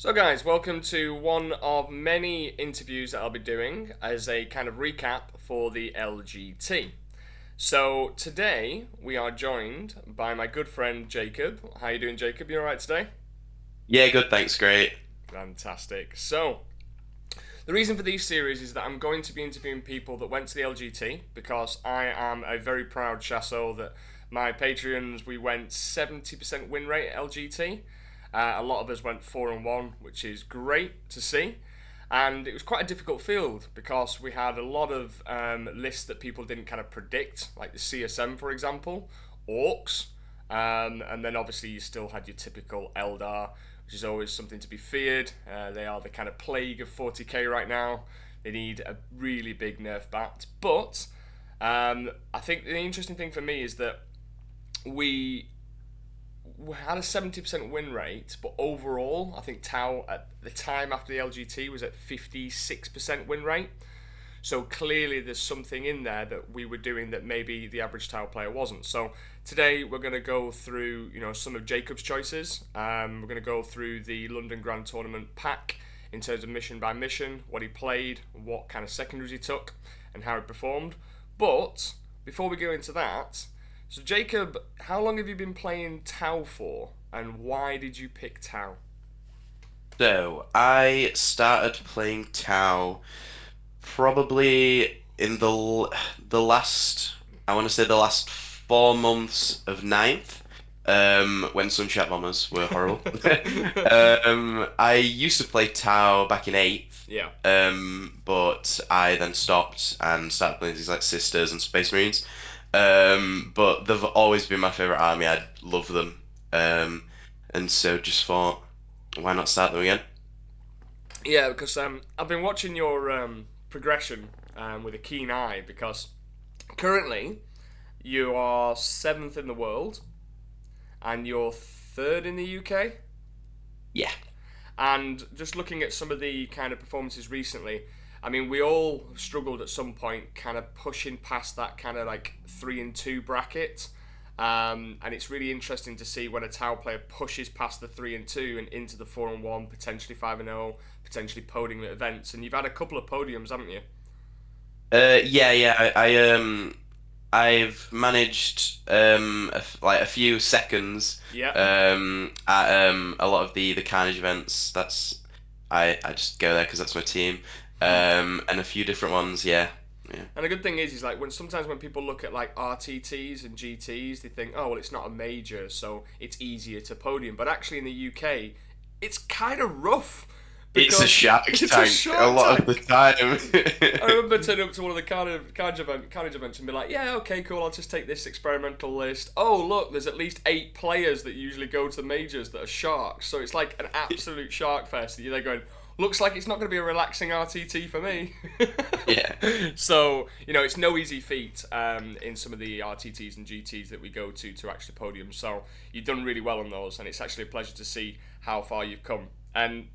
So, guys, welcome to one of many interviews that I'll be doing as a kind of recap for the LGT. So, today we are joined by my good friend Jacob. How you doing, Jacob? You all right today? Yeah, good, thanks, great. Fantastic. So, the reason for these series is that I'm going to be interviewing people that went to the LGT because I am a very proud chasso that my Patreons, we went 70% win rate at LGT. A lot of us went 4-1, which is great to see. And it was quite a difficult field because we had a lot of lists that people didn't kind of predict, like the CSM, for example, Orks, and then obviously you still had your typical Eldar, which is always something to be feared. They are the kind of plague of 40k right now. They need a really big nerf bat. But I think the interesting thing for me is that we had a 70% win rate, but overall, I think Tau at the time after the LGT was at 56% win rate. So clearly, there's something in there that we were doing that maybe the average Tau player wasn't. So today, we're going to go through, some of Jacob's choices. We're going to go through the London Grand Tournament pack in terms of mission by mission, what he played, what kind of secondaries he took, and how he performed. But before we go into that, so Jacob, how long have you been playing Tau for, and why did you pick Tau? So, I started playing Tau probably in the last, I want to say the last 4 months of ninth, when Sunshine Bombers were horrible. I used to play Tau back in eighth, Yeah. but I then stopped and started playing things like Sisters and Space Marines. But they've always been my favorite army. I love them. And so just thought, why not start them again? Yeah, because I've been watching your progression with a keen eye because currently you are seventh in the world and you're third in the UK. Yeah. And just looking at some of the kind of performances recently, I mean, we all struggled at some point, kind of pushing past that kind of like 3-2 bracket. And it's really interesting to see when a Tau player pushes past the 3-2 and into the 4-1, potentially 5-0, potentially podium at events. And you've had a couple of podiums, haven't you? Yeah. I've managed like a few seconds Yeah. at a lot of the Carnage events. I just go there because that's my team. And a few different ones. Yeah. Yeah. And the good thing is like when sometimes when people look at like RTTs and GTs, they think, oh well, it's not a major, so it's easier to podium. But actually, in the UK, it's kind of rough It's a because shark it's a tank a shark lot of the tank. I time. remember turning up to one of the carnage events and be like, yeah, okay, cool, I'll just take this experimental list. Oh, look, there's at least 8 players that usually go to the majors that are sharks. So it's like an absolute shark fest. And you're there going, looks like it's not going to be a relaxing RTT for me. Yeah. So, it's no easy feat in some of the RTTs and GTs that we go to actually podium. So you've done really well on those, and it's actually a pleasure to see how far you've come. And,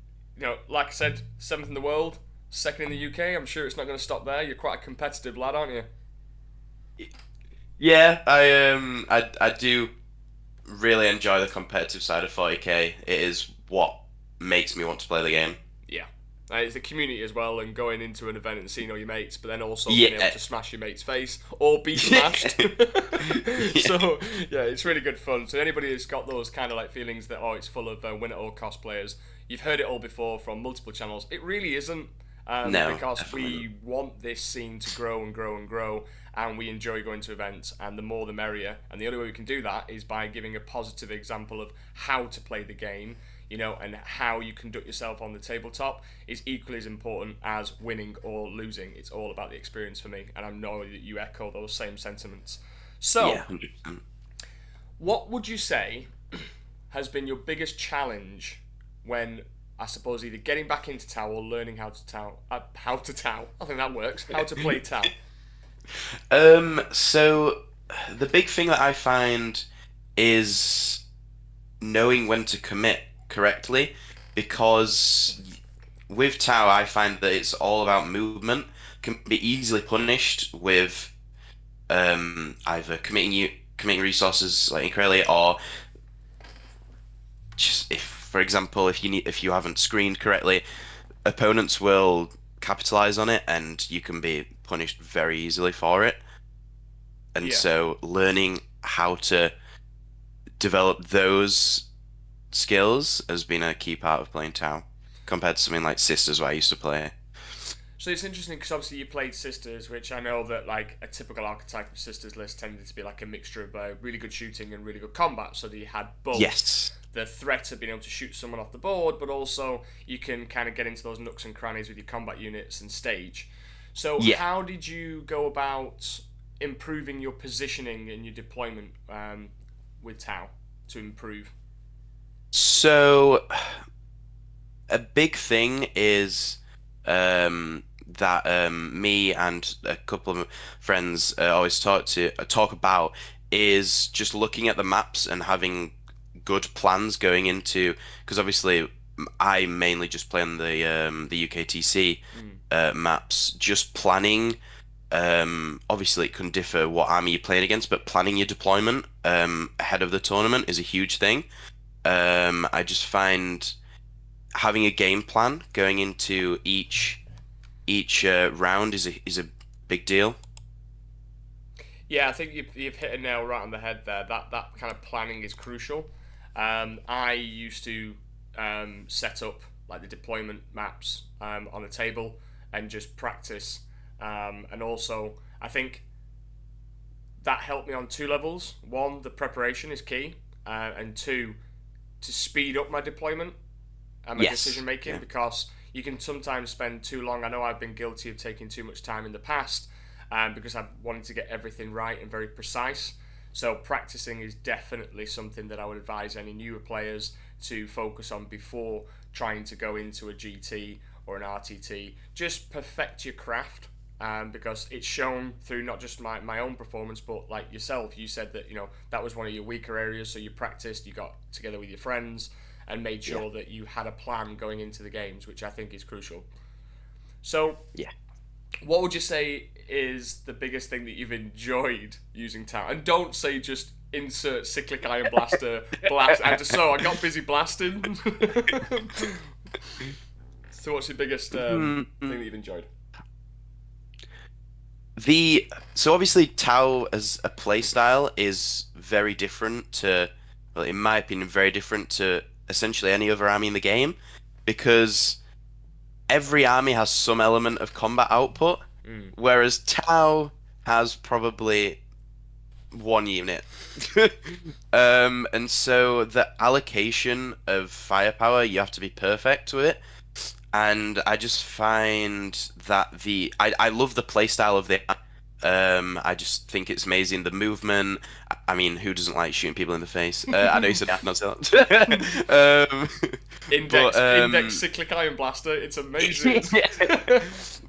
like I said, seventh in the world, second in the UK. I'm sure it's not going to stop there. You're quite a competitive lad, aren't you? Yeah, I do really enjoy the competitive side of 40k. It is what makes me want to play the game. Yeah. It's the community as well, and going into an event and seeing all your mates, but then also being able Yeah. to smash your mate's face or be smashed. Yeah. So yeah, it's really good fun. So anybody who's got those kind of like feelings that it's full of win at all cosplayers, you've heard it all before from multiple channels. It really isn't, No, because definitely not. we want this scene to grow and grow and grow, and we enjoy going to events, and the more the merrier. And the only way we can do that is by giving a positive example of how to play the game, and how you conduct yourself on the tabletop is equally as important as winning or losing. It's all about the experience for me, and I know that you echo those same sentiments. Yeah, So, 100%. what would you say has been your biggest challenge when, I suppose, either getting back into Tau or learning how to Tau? I think that works. How to play Tau. So the big thing that I find is knowing when to commit correctly, because with Tau, I find that it's all about movement, can be easily punished with either committing resources like incorrectly, or just if For example, if you haven't screened correctly, opponents will capitalize on it, and you can be punished very easily for it. And Yeah. so, learning how to develop those skills has been a key part of playing Tau, compared to something like Sisters, where I used to play. So it's interesting because obviously you played Sisters, which I know that like a typical archetype of Sisters list tended to be like a mixture of really good shooting and really good combat, so that you had both Yes. the threat of being able to shoot someone off the board, but also you can kind of get into those nooks and crannies with your combat units and stage. So Yeah. how did you go about improving your positioning and your deployment with Tau to improve? So a big thing is that me and a couple of friends always talk about is just looking at the maps and having good plans going into, because obviously I mainly just play on the UKTC Mm. maps. Just planning, obviously it can differ what army you're playing against, but planning your deployment ahead of the tournament is a huge thing. I just find having a game plan going into each round is a big deal. Yeah, I think you've hit a nail right on the head there. That kind of planning is crucial. I used to set up like the deployment maps on a table and just practice. And also, I think that helped me on two levels. One, the preparation is key, and two, to speed up my deployment and my decision Yes. making Yeah. because you can sometimes spend too long. I know I've been guilty of taking too much time in the past because I've wanted to get everything right and very precise. So practicing is definitely something that I would advise any newer players to focus on before trying to go into a GT or an RTT. Just perfect your craft. Because it's shown through not just my own performance, but like yourself, you said that that was one of your weaker areas. So you practiced, you got together with your friends, and made Yeah. sure that you had a plan going into the games, which I think is crucial. So, Yeah. what would you say is the biggest thing that you've enjoyed using Tau? And don't say just insert cyclic iron blaster blast. And so I got busy blasting. So, what's your biggest thing that you've enjoyed? So obviously Tau as a playstyle is very different to, well, in my opinion, very different to essentially any other army in the game, because every army has some element of combat output, Mm. whereas Tau has probably one unit. And so the allocation of firepower, you have to be perfect with it. And I just find that I love the playstyle of the I just think it's amazing. The movement. I mean, who doesn't like shooting people in the face? I know you said not so. um, but Index cyclic iron blaster. It's amazing. yeah.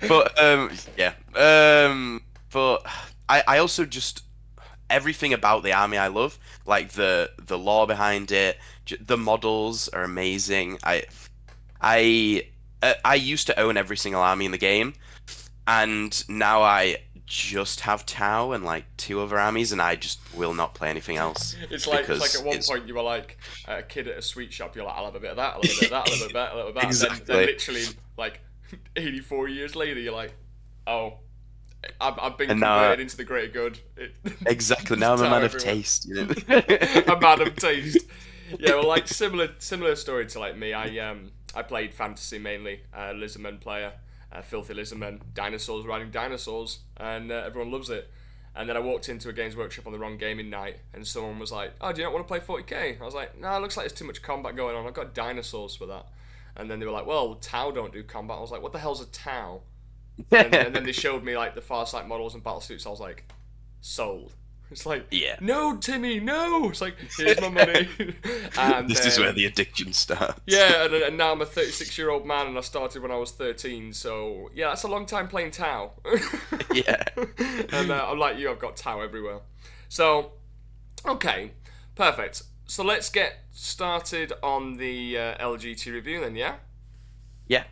But yeah. But I also just everything about the army I love, like the lore behind it. The models are amazing. I used to own every single army in the game, and now I just have Tau and like two other armies, and I just will not play anything else It's like because at one it's point you were like a kid at a sweet shop. You're like, I'll have a bit of that, I'll have a bit of that, I'll have a bit of that, I'll have a bit of that. Then exactly. literally like 84 years later, you're like, oh, I've been And now converted into the greater good. exactly Just now I'm a tell man of everyone. taste, you know. A man of taste. Yeah, well, like similar story to like me. I played fantasy mainly, Lizardman player, filthy Lizardman, dinosaurs riding dinosaurs, and everyone loves it. And then I walked into a Games Workshop on the wrong gaming night, and someone was like, "Oh, do you not want to play 40k?" I was like, "No, it looks like there's too much combat going on. I've got dinosaurs for that." And then they were like, "Well, Tau don't do combat." I was like, "What the hell's a Tau?" And then they showed me like the Farsight models and battle suits. I was like, sold. It's like, Yeah. no, Timmy, no. It's like, here's my money. And This is where the addiction starts. yeah, and now I'm a 36-year-old man, and I started when I was 13. So yeah, that's a long time playing Tau. Yeah. And I'm like you, I've got Tau everywhere. So okay, perfect. So let's get started on the LGT review then, yeah. Yeah.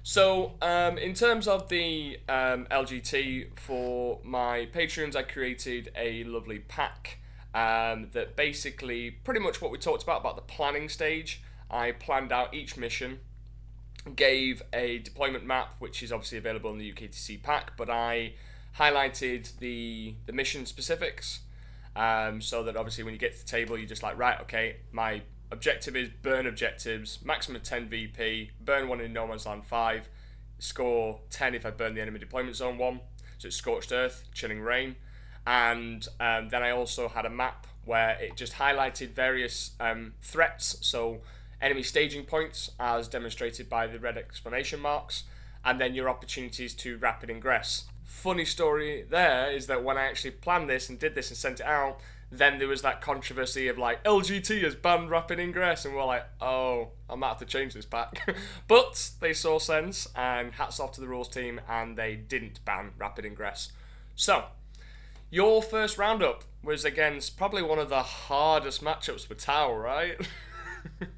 So, in terms of the LGT, for my patrons, I created a lovely pack that basically, pretty much what we talked about the planning stage. I planned out each mission, gave a deployment map, which is obviously available in the UKTC pack, but I highlighted the mission specifics, so that obviously when you get to the table, you're just like, right, okay, my objective is burn objectives, maximum 10 VP, burn one in No Man's Land 5, score 10 if I burn the enemy deployment zone 1, so it's Scorched Earth, Chilling Rain, and then I also had a map where it just highlighted various threats, so enemy staging points as demonstrated by the red exclamation marks, and then your opportunities to rapid ingress. Funny story there is that when I actually planned this and did this and sent it out, then there was that controversy of like LGT has banned rapid ingress, and we're like, oh, I might have to change this pack. But they saw sense, and hats off to the rules team, and they didn't ban rapid ingress. So your first roundup was against probably one of the hardest matchups for Tau, right?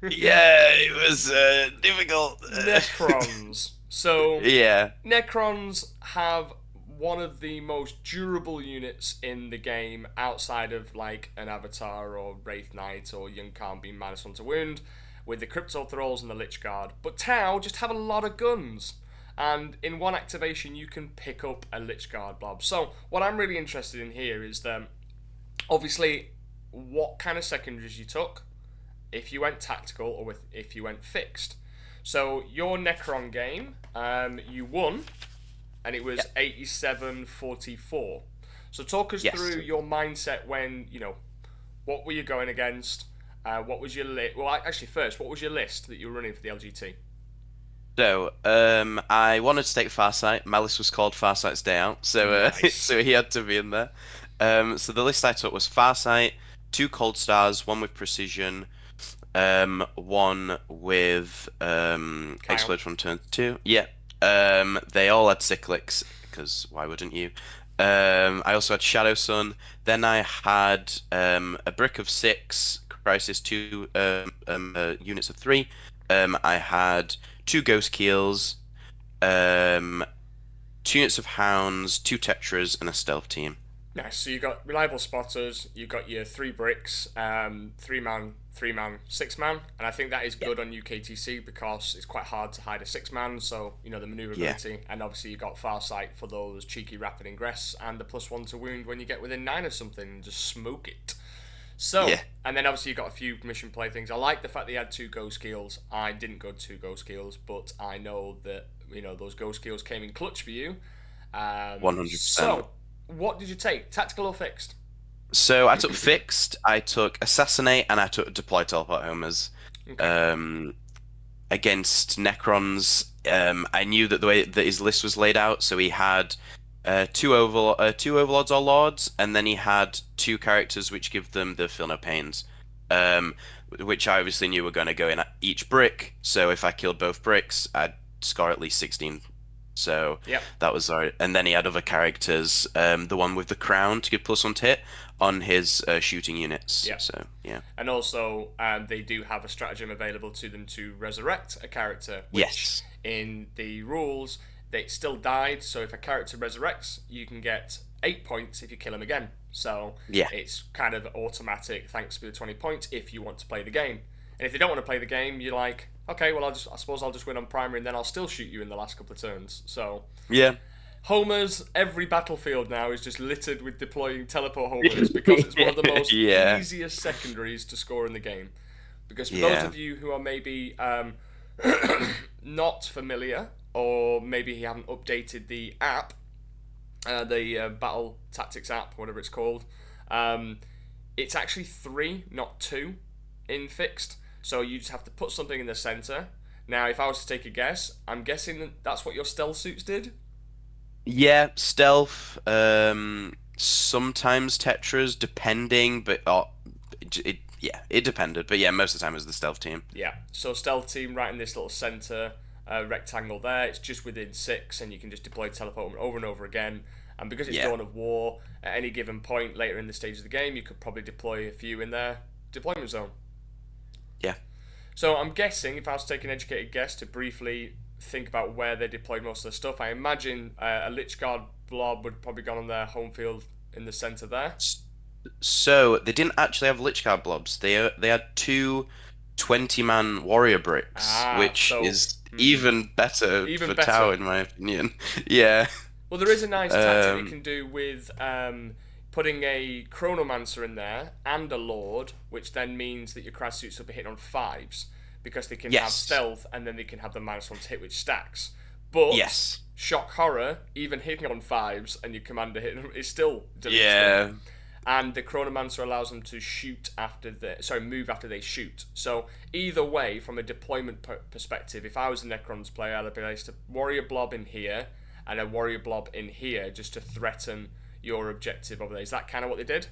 Yeah, it was difficult. Necrons. So Yeah. Necrons have one of the most durable units in the game outside of like an Avatar or Wraith Knight or Young Khan being -1 to wound, with the Crypto Thralls and the Lich Guard. But Tau just have a lot of guns, and in one activation you can pick up a Lich Guard blob. So what I'm really interested in here is that obviously what kind of secondaries you took, if you went tactical or if you went fixed. So your Necron game, you won, and it was 87-44. So talk us through your mindset when, what were you going against? What was your list? Well, actually, first, what was your list that you were running for the LGT? So, I wanted to take Farsight. My list was called Farsight's Day Out, so Nice. so he had to be in there. So the list I took was Farsight, 2 Cold Stars, 1 with Precision, 1 with Explode from turn 2. Yeah. They all had Cyclics, because why wouldn't you? I also had Shadow Sun. Then I had a Brick of 6, Crisis 2 units of 3. I had 2 Ghost Keels, 2 units of Hounds, 2 Tetras, and a Stealth team. Nice. So you got reliable spotters. You got your 3 bricks, 3-man, 3-man, 6-man, and I think that is good on UKTC because it's quite hard to hide a 6-man. So the maneuverability, and obviously you got Farsight for those cheeky rapid ingress and the +1 to wound when you get within 9 of something and just smoke it. So, and then obviously you got a few mission play things. I like the fact that you had 2 Ghost Keels. I didn't go 2 Ghost Keels, but I know that those Ghost Keels came in clutch for you. 100%. So, what did you take? Tactical or fixed? So I took Fixed, I took Assassinate, and I took Deploy Teleport Homers. Okay. Against Necrons, I knew that the way that his list was laid out, so he had two overlords or lords, and then he had 2 characters which give them the Feel No Pains, which I obviously knew were going to go in at each brick. So if I killed both bricks, I'd score at least 16. So that was alright. And then he had other characters, the one with the crown to give +1 to hit on his shooting units. Yeah. So yeah. And also, they do have a stratagem available to them to resurrect a character, which in the rules they still died. So if a character resurrects, you can get 8 points if you kill him again. So it's kind of automatic. Thanks for the 20 points if you want to play the game. And if you don't want to play the game, you're like, okay, well, I suppose I'll just win on primary, and then I'll still shoot you in the last couple of turns. So homers, every battlefield now is just littered with deploying teleport homers because it's one of the most easiest secondaries to score in the game. Because for those of you who are maybe not familiar, or maybe you haven't updated the app, the Battle Tactics app, whatever it's called, it's actually 3, not 2, in fixed. So you just have to put something in the center. Now, if I was to take a guess, I'm guessing that's what your stealth suits did? Yeah, stealth, sometimes Tetras, depending, but it depended. But yeah, most of the time it was the stealth team. Yeah, so stealth team right in this little center rectangle there. It's just within 6, and you can just deploy teleport over and over again. And because it's Dawn of War, at any given point later in the stage of the game, you could probably deploy a few in their deployment zone. Yeah. So I'm guessing, if I was to take an educated guess to briefly think about where they deployed most of their stuff, I imagine a Lich Guard blob would probably gone on their home field in the center there. So they didn't actually have Lich Guard blobs. They had 2 20-man warrior bricks, Ah, which so is even better even for Tau, better. in my opinion. Yeah. Well, there is a nice tactic that you Um, can do with putting a Chronomancer in there and a Lord, which then means that your crash suits will be hitting on fives because they can have yes. stealth and then they can have the -1 to hit, which stacks. But Yes. shock horror, even hitting on fives and your commander hitting is still deletes them. Yeah. And the Chronomancer allows them to move after they shoot. So either way, from a deployment perspective, if I was a Necrons player, I'd place a warrior blob in here and a warrior blob in here just to threaten your objective over there. Is that kind of what they did?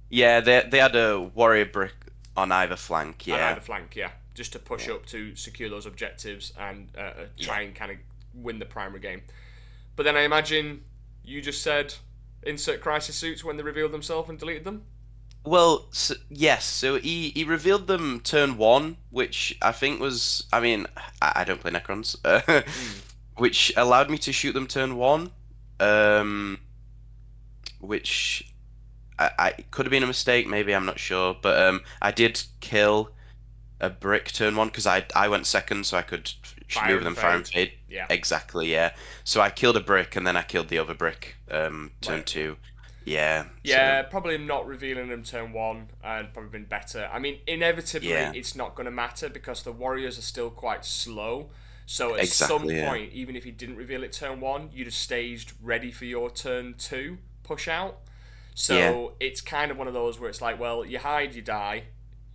Yeah, they had a warrior brick on either flank, On yeah. either flank, yeah, just to push Yeah. up to secure those objectives and Yeah. try and kind of win the primary game. But then I imagine you just said insert crisis suits when they revealed themselves and deleted them. Well, yes. So he revealed them turn one, which I think was. I mean, I don't play Necrons, Mm. which allowed me to shoot them turn one, um, which I it could have been a mistake. Maybe I'm not sure, but I did kill a brick turn one because I went second, so I could Fire move and them fire and fade. fade. Yeah. Exactly, yeah. So I killed a brick and then I killed the other brick. Turn Right. two. Yeah. So Yeah, probably not revealing them turn one and probably been better. I mean, inevitably, yeah, it's not going to matter because the Warriors are still quite slow. So at some exactly, yeah, point, even if you didn't reveal it turn one, you'd have staged ready for your turn two push out. yeah, So it's kind of one of those where it's like, well, you hide, you die.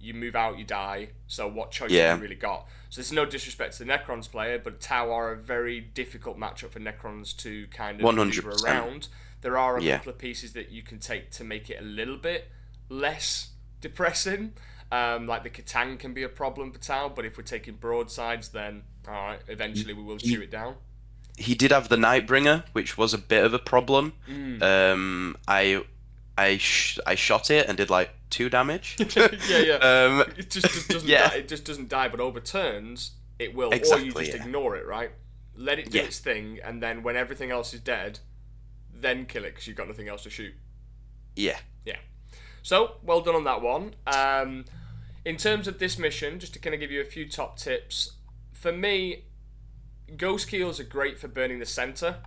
You move out, you die. So what choice have you yeah. really got? So there's no disrespect to the Necrons player, but Tau are a very difficult matchup for Necrons to kind of maneuver 100%. around. There are a Yeah. couple of pieces that you can take to make it a little bit less depressing. Like the Catan can be a problem for Tau, but if we're taking broadsides, then alright, eventually we will chew He it down. he did have the Nightbringer, which was a bit of a problem. Mm. Um, I I shot it and did like 2 damage. Yeah, yeah. Um, It just doesn't die. yeah, It just doesn't die, but over turns it will, or you exactly. just Yeah, ignore it, right? Let it do yeah, its thing, and then when everything else is dead, then kill it because you've got nothing else to shoot. yeah, Yeah. So well done on that one. In terms of this mission, just to kind of give you a few top tips, for me, ghost keels are great for burning the center.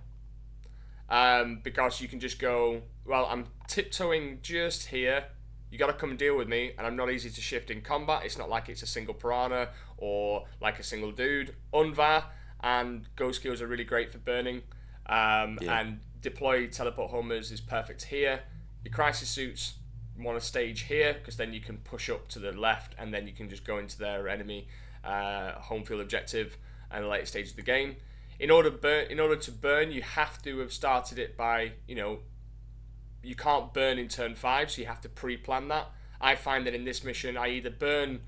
Because you can just go, well, I'm tiptoeing just here. You got to come and deal with me, and I'm not easy to shift in combat. It's not like it's a single piranha or like a single dude. Unva and ghost kills are really great for burning. yeah, And deploy teleport homers is perfect here. Your crisis suits want to stage here because then you can push up to the left, and then you can just go into their enemy home field objective at a later stage of the game. In order to burn, you have to have started it by, you can't burn in turn 5, so you have to pre-plan that. I find that in this mission, I either burn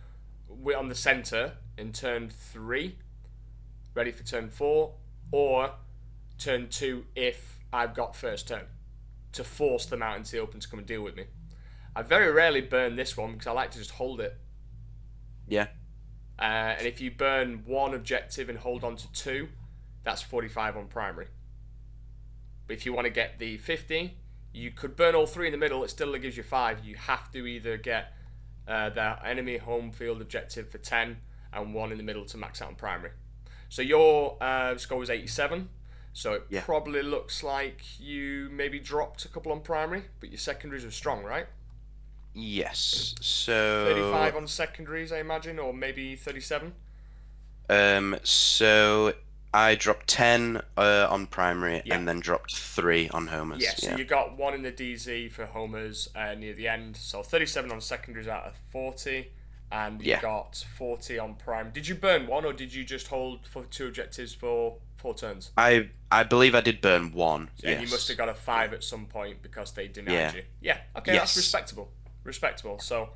on the center in turn 3, ready for turn 4, or turn 2 if I've got first turn, to force them out into the open to come and deal with me. I very rarely burn this one because I like to just hold it. yeah, And if you burn one objective and hold on to 2, that's 45 on primary. But if you want to get the 50, you could burn all 3 in the middle, it still gives you 5. You have to either get the enemy home field objective for 10 and 1 in the middle to max out on primary. So your score was 87, so it yeah. probably looks like you maybe dropped a couple on primary, but your secondaries are strong, right? Yes. 35 So on secondaries, I imagine, or maybe 37? so I dropped 10 on primary Yeah. and then dropped 3 on homers. Yeah, so Yeah, you got 1 in the DZ for homers near the end, so 37 on secondaries out of 40, and you yeah. got 40 on prime. Did you burn 1, or did you just hold for 2 objectives for 4 turns? I believe I did burn 1. And you must have Yes. got a 5 at some point because they denied Yeah. you. Yeah, okay, that's Yes. respectable. Respectable. So,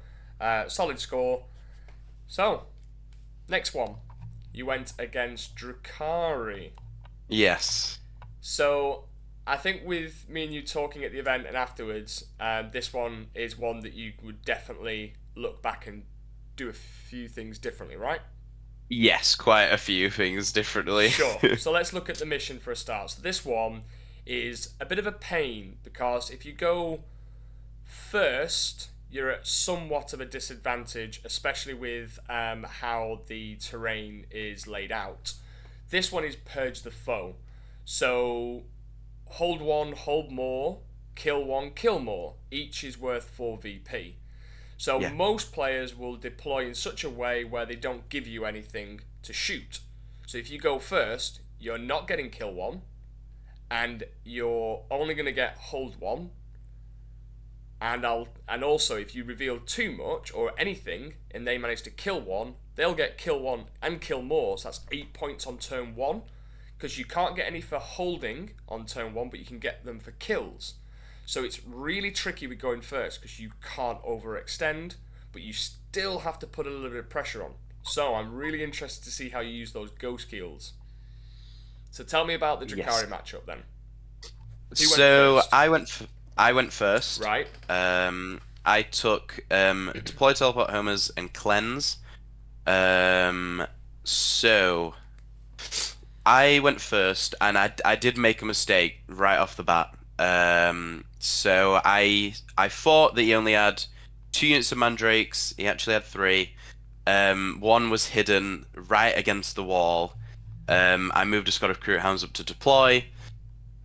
solid score. So, next one. You went against Drukhari. Yes. So, I think with me and you talking at the event and afterwards, this one is one that you would definitely look back and do a few things differently, right? Yes, quite a few things differently. Sure. So let's look at the mission for a start. So this one is a bit of a pain because if you go first, you're at somewhat of a disadvantage, especially with how the terrain is laid out. This one is Purge the Foe. So, hold one, hold more, kill one, kill more. Each is worth 4 VP. So, Yeah. most players will deploy in such a way where they don't give you anything to shoot. So, if you go first, you're not getting kill one, and you're only going to get hold one. And also, if you reveal too much or anything and they manage to kill one, they'll get kill one and kill more. So that's 8 points on turn one, because you can't get any for holding on turn one, but you can get them for kills. So it's really tricky with going first because you can't overextend, but you still have to put a little bit of pressure on. So I'm really interested to see how you use those ghost kills. So tell me about the Yes. Drukhari matchup then. So first? I went first. Right. I took deploy, teleport, homers, and cleanse. So I went first, and I did make a mistake right off the bat. So I thought that he only had 2 units of mandrakes. He actually had 3. One was hidden right against the wall. I moved a squad of crew hounds up to deploy.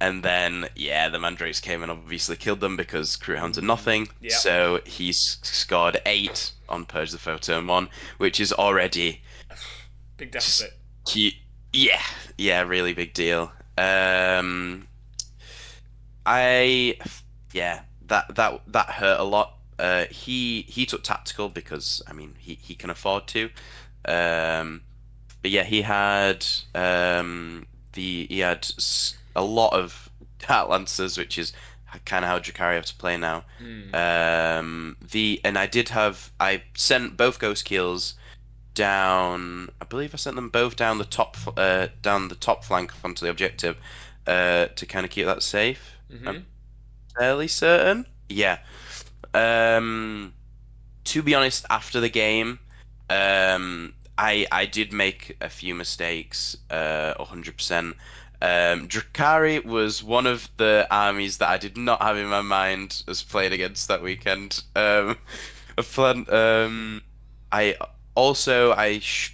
And then, yeah, the mandrakes came and obviously killed them because crew hounds are nothing. Yep. So he's scored 8 on Purge the Foe turn 1, which is already Big just deficit. cute. Yeah, yeah, really big deal. I, yeah, that hurt a lot. He took tactical because I mean he can afford to. Um, but yeah, he had a lot of Heart Lancers, which is kind of how Drukhari have to play now. And I sent both Ghost Keels down. I believe I sent them both down the top flank onto the objective, to kind of keep that safe. I'm fairly certain. Yeah. Um, to be honest, after the game, I did make a few mistakes, 100%. Drukhari was one of the armies that I did not have in my mind as playing against that weekend. A fun, I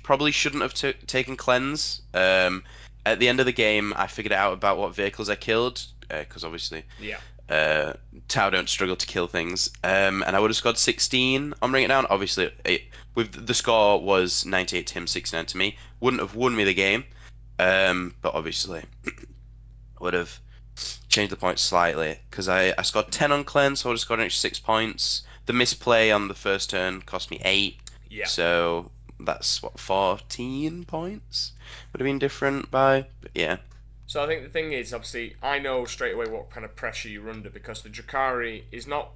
probably shouldn't have taken cleanse. At the end of the game, I figured out about what vehicles I killed, because obviously Yeah. uh, Tau don't struggle to kill things. And I would have scored 16 on Bring It Down. Obviously, with the score was 98 to him, 69 to me. Wouldn't have won me the game. But obviously, would have changed the points slightly because I scored 10 on cleanse, so I would have scored an extra 6 points. The misplay on the first turn cost me 8. Yeah. So that's what, 14 points would have been different by. But yeah. So I think the thing is, obviously, I know straight away what kind of pressure you're under because the Drukhari is not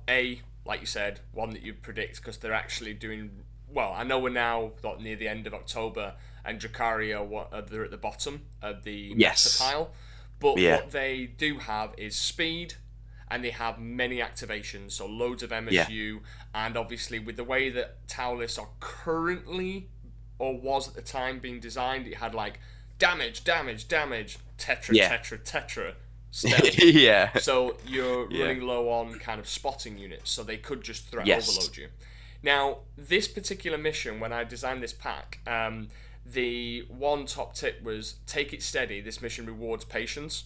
like you said, one that you predict because they're actually doing well. I know we're now near the end of October, and Drukhari they're at the bottom of the Yes. meta pile. But Yeah. what they do have is speed, and they have many activations, so loads of MSU, and obviously with the way that Tau lists are currently, or was at the time being designed, it had like damage, damage, damage, tetra, Yeah. tetra, tetra, stealth. Yeah. So you're Yeah. running low on kind of spotting units, so they could just threat Yes. overload you. Now, this particular mission, when I designed this pack, the one top tip was take it steady. This mission rewards patience.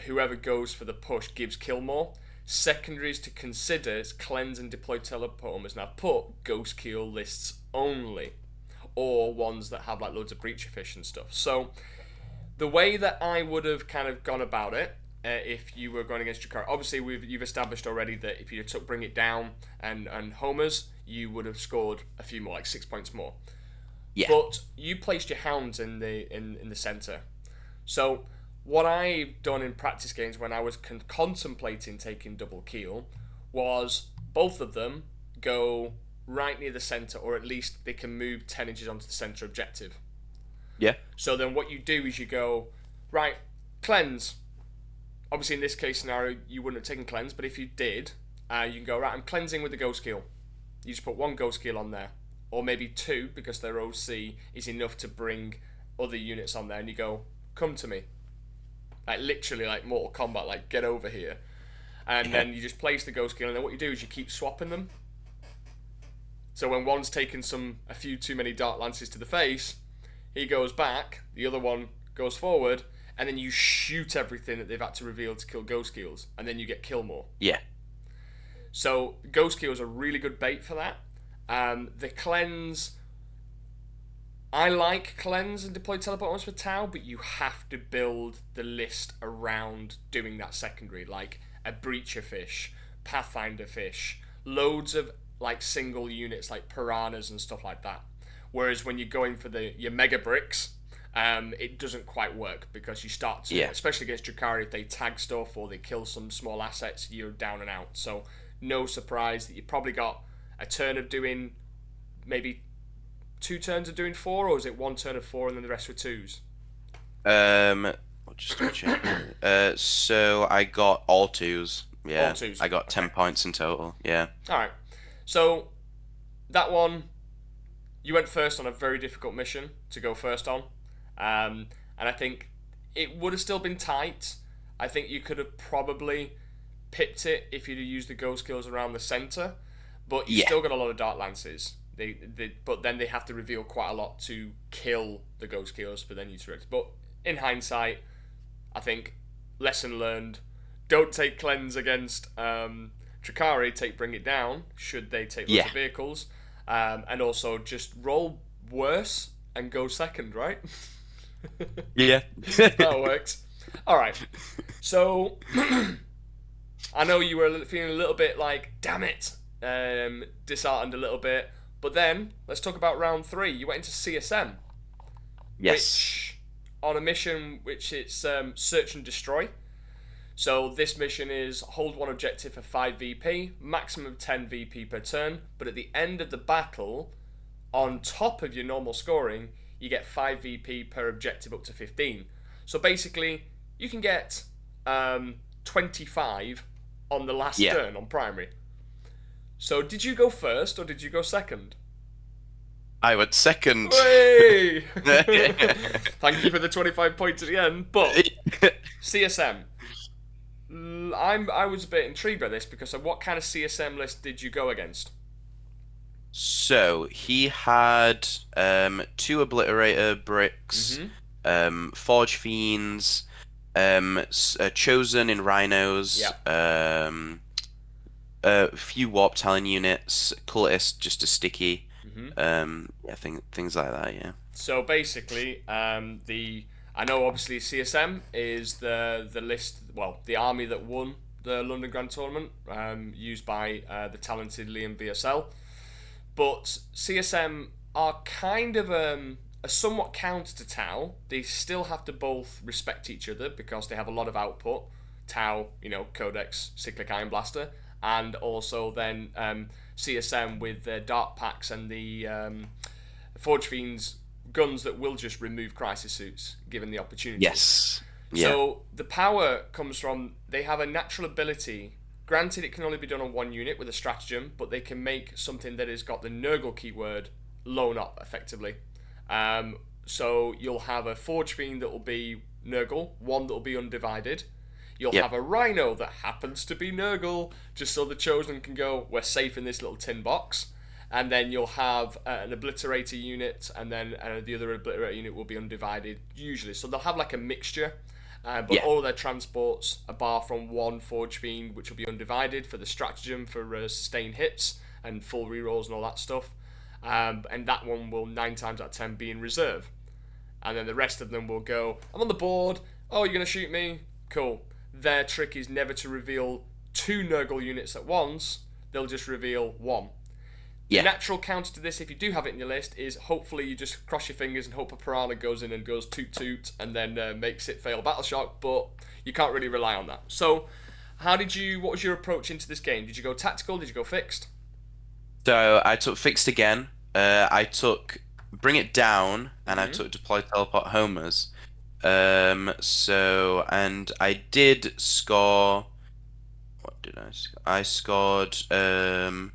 Whoever goes for the push gives kill more. Secondaries to consider is cleanse and deploy teleporters. Now put ghost kill lists only, or ones that have like loads of breach efficient stuff. So the way that I would have kind of gone about it, if you were going against Drukhari, obviously you've established already that if you took Bring It Down and homers, you would have scored a few more, like 6 points more. Yeah. But you placed your hounds in the center. So what I've done in practice games when I was contemplating taking double keel was both of them go right near the center, or at least they can move 10 inches onto the center objective. Yeah. So then what you do is you go, right, cleanse. Obviously in this case scenario you wouldn't have taken cleanse, but if you did, you can go, right, I'm cleansing with the ghost keel. You just put one ghost keel on there, or maybe 2 because their OC is enough to bring other units on there, and you go, come to me. Like literally like Mortal Kombat, like get over here. And then you just place the ghost keel, and then what you do is you keep swapping them. So when one's taken a few too many Dark Lances to the face, he goes back, the other one goes forward, and then you shoot everything that they've had to reveal to kill Ghost Keels, and then you get kill more. Yeah. So Ghost Keels are really good bait for that. The cleanse, I like cleanse and deploy teleport once with Tau, but you have to build the list around doing that secondary, like a breacher fish, pathfinder fish, loads of like single units like piranhas and stuff like that. Whereas when you're going for your mega bricks, it doesn't quite work because you start to, especially against Drukhari, if they tag stuff or they kill some small assets, you're down and out. So no surprise that you probably got a turn of doing maybe 2 turns of doing 4, or is it 1 turn of 4 and then the rest were 2s? I'll just double check. So I got all 2s. Yeah, All 2s. I got 10 points in total. Yeah. All right. So that one, you went first on a very difficult mission to go first on, and I think it would have still been tight. I think you could have probably pipped it if you'd have used the ghost kills around the center, but you still got a lot of Dark Lances. But then they have to reveal quite a lot to kill the ghost kills for then you to. But in hindsight, I think lesson learned. Don't take cleanse against Drukhari. Take bring it down. Should they take lots of vehicles, and also just roll worse and go second, right? Yeah. That works. All right. So I know you were feeling a little bit like, damn it, disheartened a little bit. But then, let's talk about round 3. You went into CSM. Yes. Which, on a mission which it's search and destroy. So this mission is hold one objective for 5 VP, maximum 10 VP per turn. But at the end of the battle, on top of your normal scoring, you get 5 VP per objective up to 15. So basically, you can get 25 on the last turn on primary. So, did you go first or did you go second? I went second. Hey! Thank you for the 25 points at the end. But CSM, I was a bit intrigued by this because of what kind of CSM list did you go against? So he had 2 obliterator bricks, forge fiends, chosen in rhinos, a few warp talon units, cultist just a sticky, things like that. Yeah. So basically, I know obviously CSM is the list, well, the army that won the London Grand Tournament, used by the talented Liam VSL, but CSM are kind of a somewhat counter to Tau. They still have to both respect each other because they have a lot of output. Tau, Codex, Cyclic Iron Blaster, and also then CSM with their Dark Packs and the Forge Fiends guns that will just remove crisis suits given the opportunity. Yes. Yeah. So the power comes from, they have a natural ability. Granted, it can only be done on 1 unit with a stratagem, but they can make something that has got the Nurgle keyword loan up effectively. So you'll have a Forge Fiend that will be Nurgle, one that will be undivided. You'll have a Rhino that happens to be Nurgle, just so the Chosen can go, we're safe in this little tin box. And then you'll have an Obliterator unit, and then the other Obliterator unit will be undivided, usually. So they'll have like a mixture, but all of their transports are bar from 1 Forge Fiend, which will be undivided for the stratagem for sustained hits and full rerolls and all that stuff. And that one will 9 times out of 10 be in reserve. And then the rest of them will go, I'm on the board, oh, you're going to shoot me? Cool. Their trick is never to reveal 2 Nurgle units at once, they'll just reveal 1. The natural counter to this, if you do have it in your list, is hopefully you just cross your fingers and hope a Piranha goes in and goes toot toot and then makes it fail Battle Shock, but you can't really rely on that. So, what was your approach into this game? Did you go tactical? Did you go fixed? So I took fixed again. I took bring it down, and I took deploy teleport homers. And I did score. What did I score? I scored. I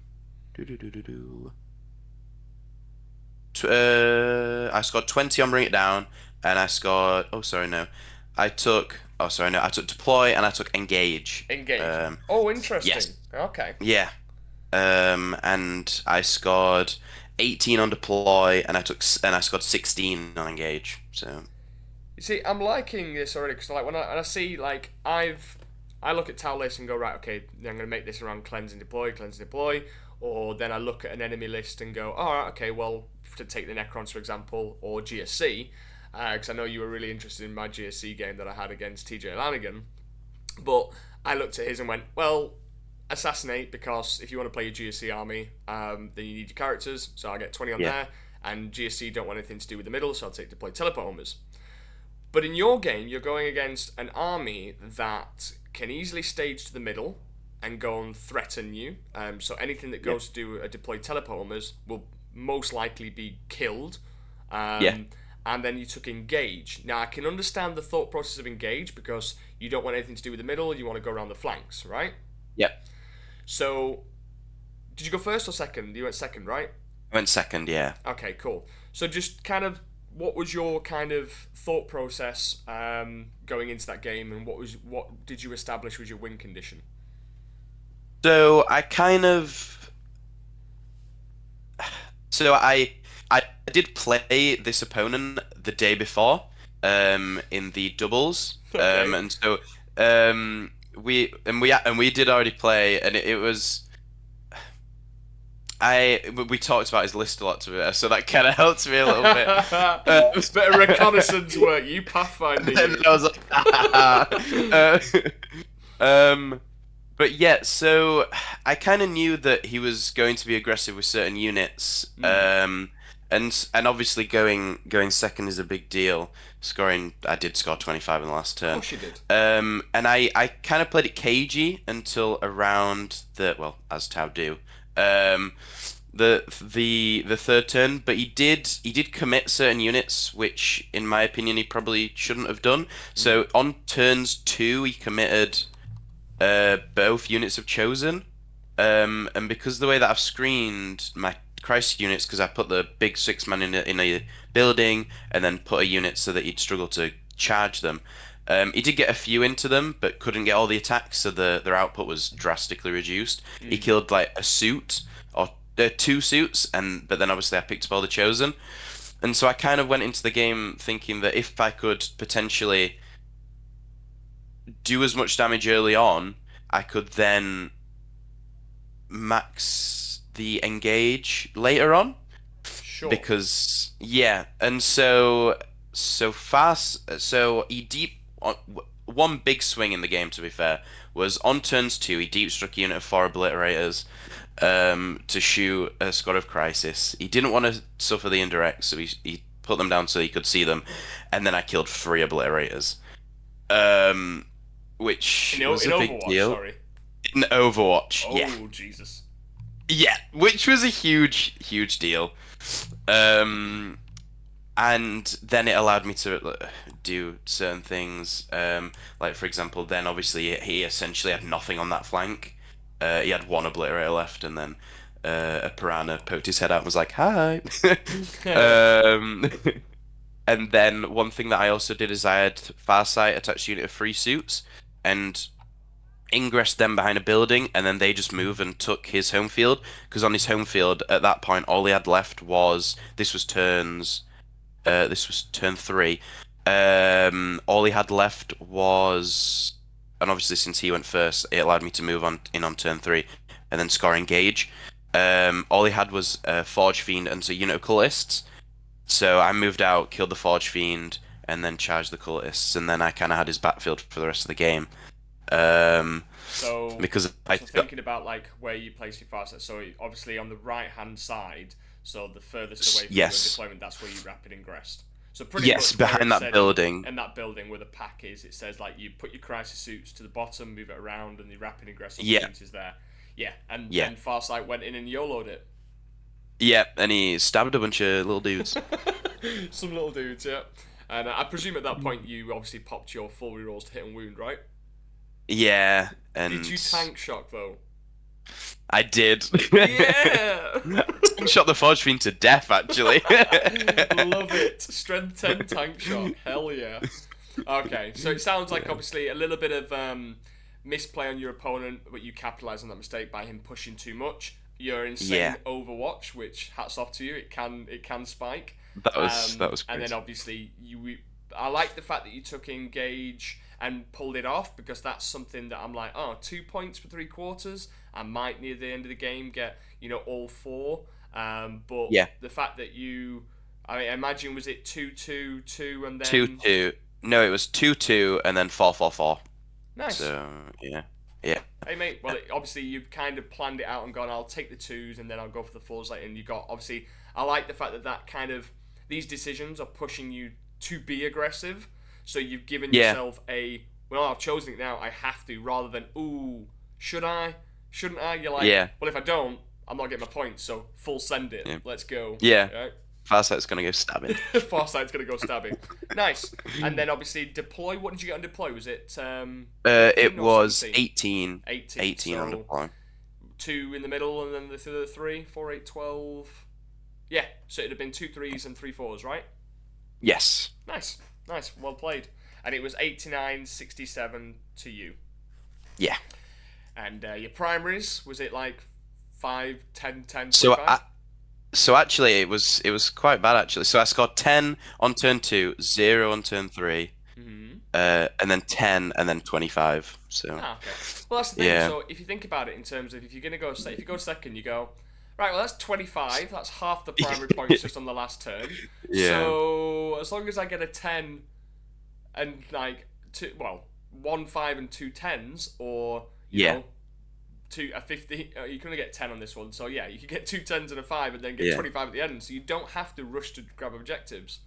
scored 20 on Bring It Down, and I scored. Oh, sorry, no. I took. Oh, sorry, no. I took Deploy, and I took Engage. Engage. Oh, interesting. Yes. Okay. Yeah. and I scored 18 on deploy, and I scored 16 on engage. So You see, I'm liking this already because like when I see like I look at tile lists and go right, okay, then I'm gonna make this around cleanse and deploy, or then I look at an enemy list and go, all right, okay, well to take the Necrons for example or GSC, because I know you were really interested in my GSC game that I had against TJ Lanigan, but I looked at his and went, well, assassinate because if you want to play your GSC army, then you need your characters, so I get 20 on yeah, there, and GSC don't want anything to do with the middle, so I'll take deploy teleport homers. But in your game, you're going against an army that can easily stage to the middle and go and threaten you. So anything that yeah, goes to do a deployed teleport homers will most likely be killed. yeah, And then you took engage. Now I can understand the thought process of engage because you don't want anything to do with the middle. You want to go around the flanks, right? yeah. So did you go first or second? You went second, right? I went second. Yeah. Okay, cool. So just kind of, what was your kind of thought process going into that game, and what did you establish was your win condition? So I kind of so I did play this opponent the day before, in the doubles, Okay. and so um, we did already play, and it was. We talked about his list a lot to be so that kind of helped me a little bit. Bit of reconnaissance work, you pathfinder And you. I was like, um, but yeah, so I kind of knew that he was going to be aggressive with certain units, Mm, and obviously going second is a big deal. I did score 25 in the last of turn, course you did. and I kind of played it cagey until around as Tau do, um, the third turn, but he did commit certain units, which in my opinion he probably shouldn't have done. Mm, So on turns two, he committed both units of chosen, and because the way that I've screened my crisis units, because I put the big six man in a building and then put a unit so that he'd struggle to charge them. He did get a few into them, but couldn't get all the attacks, so their output was drastically reduced. He mm. killed like a suit or two suits, and but then obviously I picked up all the chosen, and so I kind of went into the game thinking that if I could potentially do as much damage early on, I could then max the engage later on. Sure. Because yeah, and so fast. So he deep one big swing in the game. To be fair, was on turns two. He deep struck a unit of four obliterators, to shoot a squad of crisis. He didn't want to suffer the indirects, so he put them down so he could see them, and then I killed three obliterators, um, which was In a big Overwatch, deal sorry. in Overwatch. Yeah, Oh Jesus. yeah, which was a huge deal. Um, and then it allowed me to do certain things. Like for example, then obviously he essentially had nothing on that flank. He had one obliterator left, and then a piranha poked his head out and was like, "Hi." um, and then one thing that I also did is I had Farsight attached unit of free suits, and ingressed them behind a building, and then they just move and took his home field. Because on his home field at that point, all he had left was this was turn three. All he had left was, and obviously since he went first, it allowed me to move on in on turn three, and then score engage. All he had was Forge Fiend and so unit of cultists. So I moved out, killed the Forge Fiend, and then charged the cultists, and then I kind of had his backfield for the rest of the game. Um, So, because I so thinking about like where you place your fast, so obviously on the right hand side, so the furthest away from your yes, deployment, that's where you rapid ingressed. So pretty yes, much where behind it that said building. in that building where the pack is, it says like you put your crisis suits to the bottom, move it around, and the rapid ingress Yeah, opportunities there. Yeah, and yeah, then Farsight went in and YOLO'd it. yeah, and he stabbed a bunch of little dudes. Some little dudes, yeah. And I presume at that point you obviously popped your full rerolls to hit and wound, right? Yeah, Did you and tank shock though? I did. Yeah! Shot the Forge Fiend to death, actually. Love it. Strength 10 tank shock. Hell yeah. Okay, so it sounds like obviously a little bit of misplay on your opponent, but you capitalize on that mistake by him pushing too much. Your Yeah, insane Overwatch, which hats off to you, it can spike. that was And then crazy. obviously I like the fact that you took engage and pulled it off because that's something that I'm like, oh, 2 points for 3 quarters. I might near the end of the game get all four. But Yeah, the fact that I imagine was it 2-2-2 and 2 then 2. No, it was 2 2 and then 4 4 4. nice. So yeah, yeah, Hey mate, well obviously you've kind of planned it out and gone. I'll take the twos and then I'll go for the fours later. And you got obviously. I like the fact that kind of these decisions are pushing you to be aggressive. So you've given yeah, yourself well, I've chosen it now. I have to rather than ooh, should I? Shouldn't I? You're like, yeah, well, if I don't, I'm not getting my points. So full send it. yeah, Let's go. yeah. Right? Farsight's gonna go stabbing. Farsight's gonna go stabbing. Nice. And then obviously deploy. What did you get on deploy? Was it It 15 or was 17? 18, 18. 18 on So deploy. two in the middle and then the three, 4, 8, 12. Yeah, so it'd have been two threes and three fours, right? Yes. Nice, nice, well played. And it was 89-67 to you. Yeah. And your primaries, was it like 5, 10, 10, So 25? actually it was quite bad actually. So I scored 10 on turn 2, 0 on turn 3, Mm-hmm. and then 10 and then 25. So Ah, okay. Well, that's the thing. yeah. So if you think about it in terms of if you're going to go, if you go second, you go, right, well, that's 25. That's half the primary points just on the last turn. Yeah. So as long as I get a 10 and like two, well, 1 5 and two tens, or Yeah. two a 50. You can only get 10 on this one, so yeah, you could get two tens and a 5 and then get Yeah. 25 at the end. So you don't have to rush to grab objectives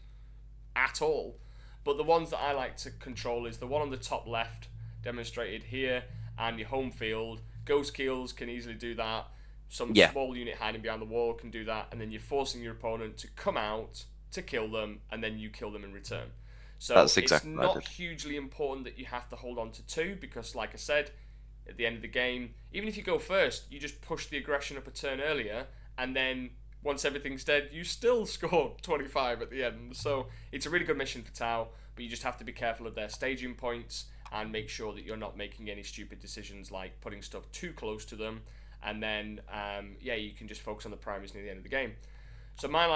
at all. But the ones that I like to control is the one on the top left, demonstrated here, and your home field. Ghost kills can easily do that. Some Yeah. small unit hiding behind the wall can do that, and then you're forcing your opponent to come out to kill them, and then you kill them in return. So That's it's exactly what I not did. hugely important that you have to hold on to two because, like I said, at the end of the game, even if you go first, you just push the aggression up a turn earlier, and then once everything's dead, you still score 25 at the end. So it's a really good mission for Tau, but you just have to be careful of their staging points and make sure that you're not making any stupid decisions like putting stuff too close to them. And then, yeah, you can just focus on the primaries near the end of the game. So my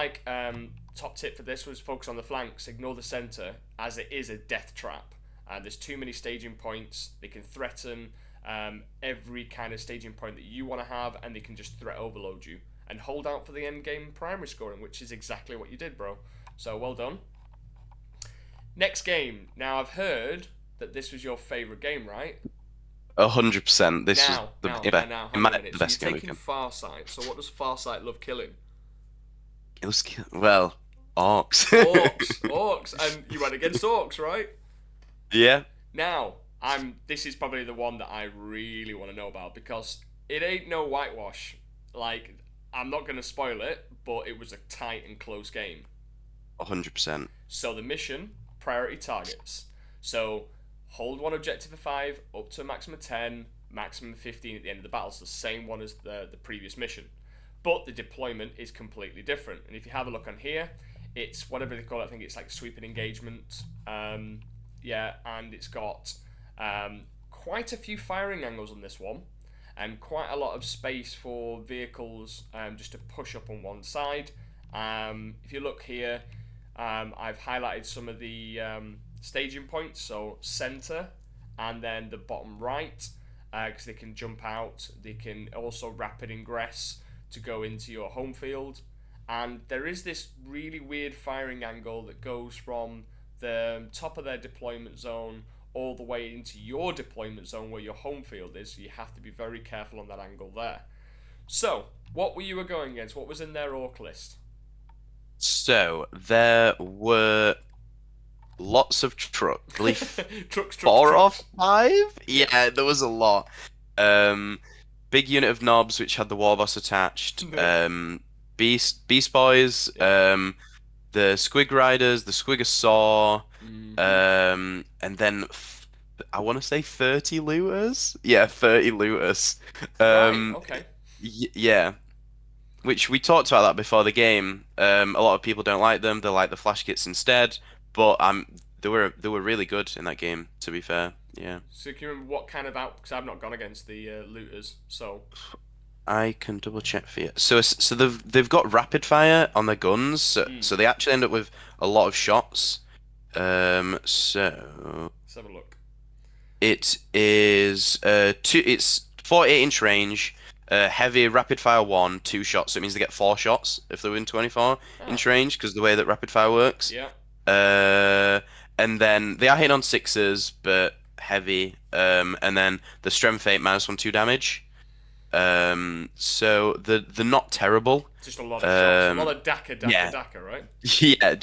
top tip for this was focus on the flanks, ignore the center, as it is a death trap. There's too many staging points. They can threaten every kind of staging point that you want to have, and they can just threat overload you. And hold out for the end game primary scoring, which is exactly what you did, bro. So well done. Next game. Now I've heard that this was your favourite game, right? 100%. This was Hang on a minute. the So best you're game we taking can. Farsight. So what does Farsight love killing? It was well, Orks. Orks, and you went against Orks, right? Yeah. Now, This is probably the one that I really want to know about because it ain't no whitewash. Like, I'm not gonna spoil it, but it was a tight and close game. 100%. So the mission, priority targets. So hold one objective for 5, up to a maximum of 10, maximum of 15 at the end of the battle. So the same one as the previous mission. But the deployment is completely different. And if you have a look on here, it's whatever they call it. I think it's like sweeping engagement. Yeah, and it's got quite a few firing angles on this one. And quite a lot of space for vehicles just to push up on one side. If you look here, I've highlighted some of the staging points, so center and then the bottom right, because they can jump out. They can also rapid ingress to go into your home field. And there is this really weird firing angle that goes from the top of their deployment zone all the way into your deployment zone where your home field is. So you have to be very careful on that angle there. So, what were you going against? What was in their orc list? So there were lots of trucks. I believe Trucks, trucks, four or trucks. five. Yeah, there was a lot. Um, Big unit of knobs which had the war boss attached. Beast boys. Yeah. The squig riders, the squigosaur. Mm-hmm. And then I want to say 30 looters. Yeah, 30 looters. Right, Um, okay. yeah. Which we talked about that before the game. A lot of people don't like them. They like the flash kits instead. But they were really good in that game. To be fair, yeah. So can you remember what kind of out? Because I've not gone against the looters. So I can double check for you. So they've got rapid fire on their guns, so they actually end up with a lot of shots. So let's have a look. it is it's 48-inch range, heavy rapid fire one, 2 shots. So it means they get 4 shots if they're within 24 Ah, inch range because the way that rapid fire works. yeah. Uh, and then they are hitting on sixes, but heavy. And then the strength 8 -1/2 damage. So they're not terrible. Just a lot of shots. A lot Um, of daka, daka, yeah, daka, right? yeah.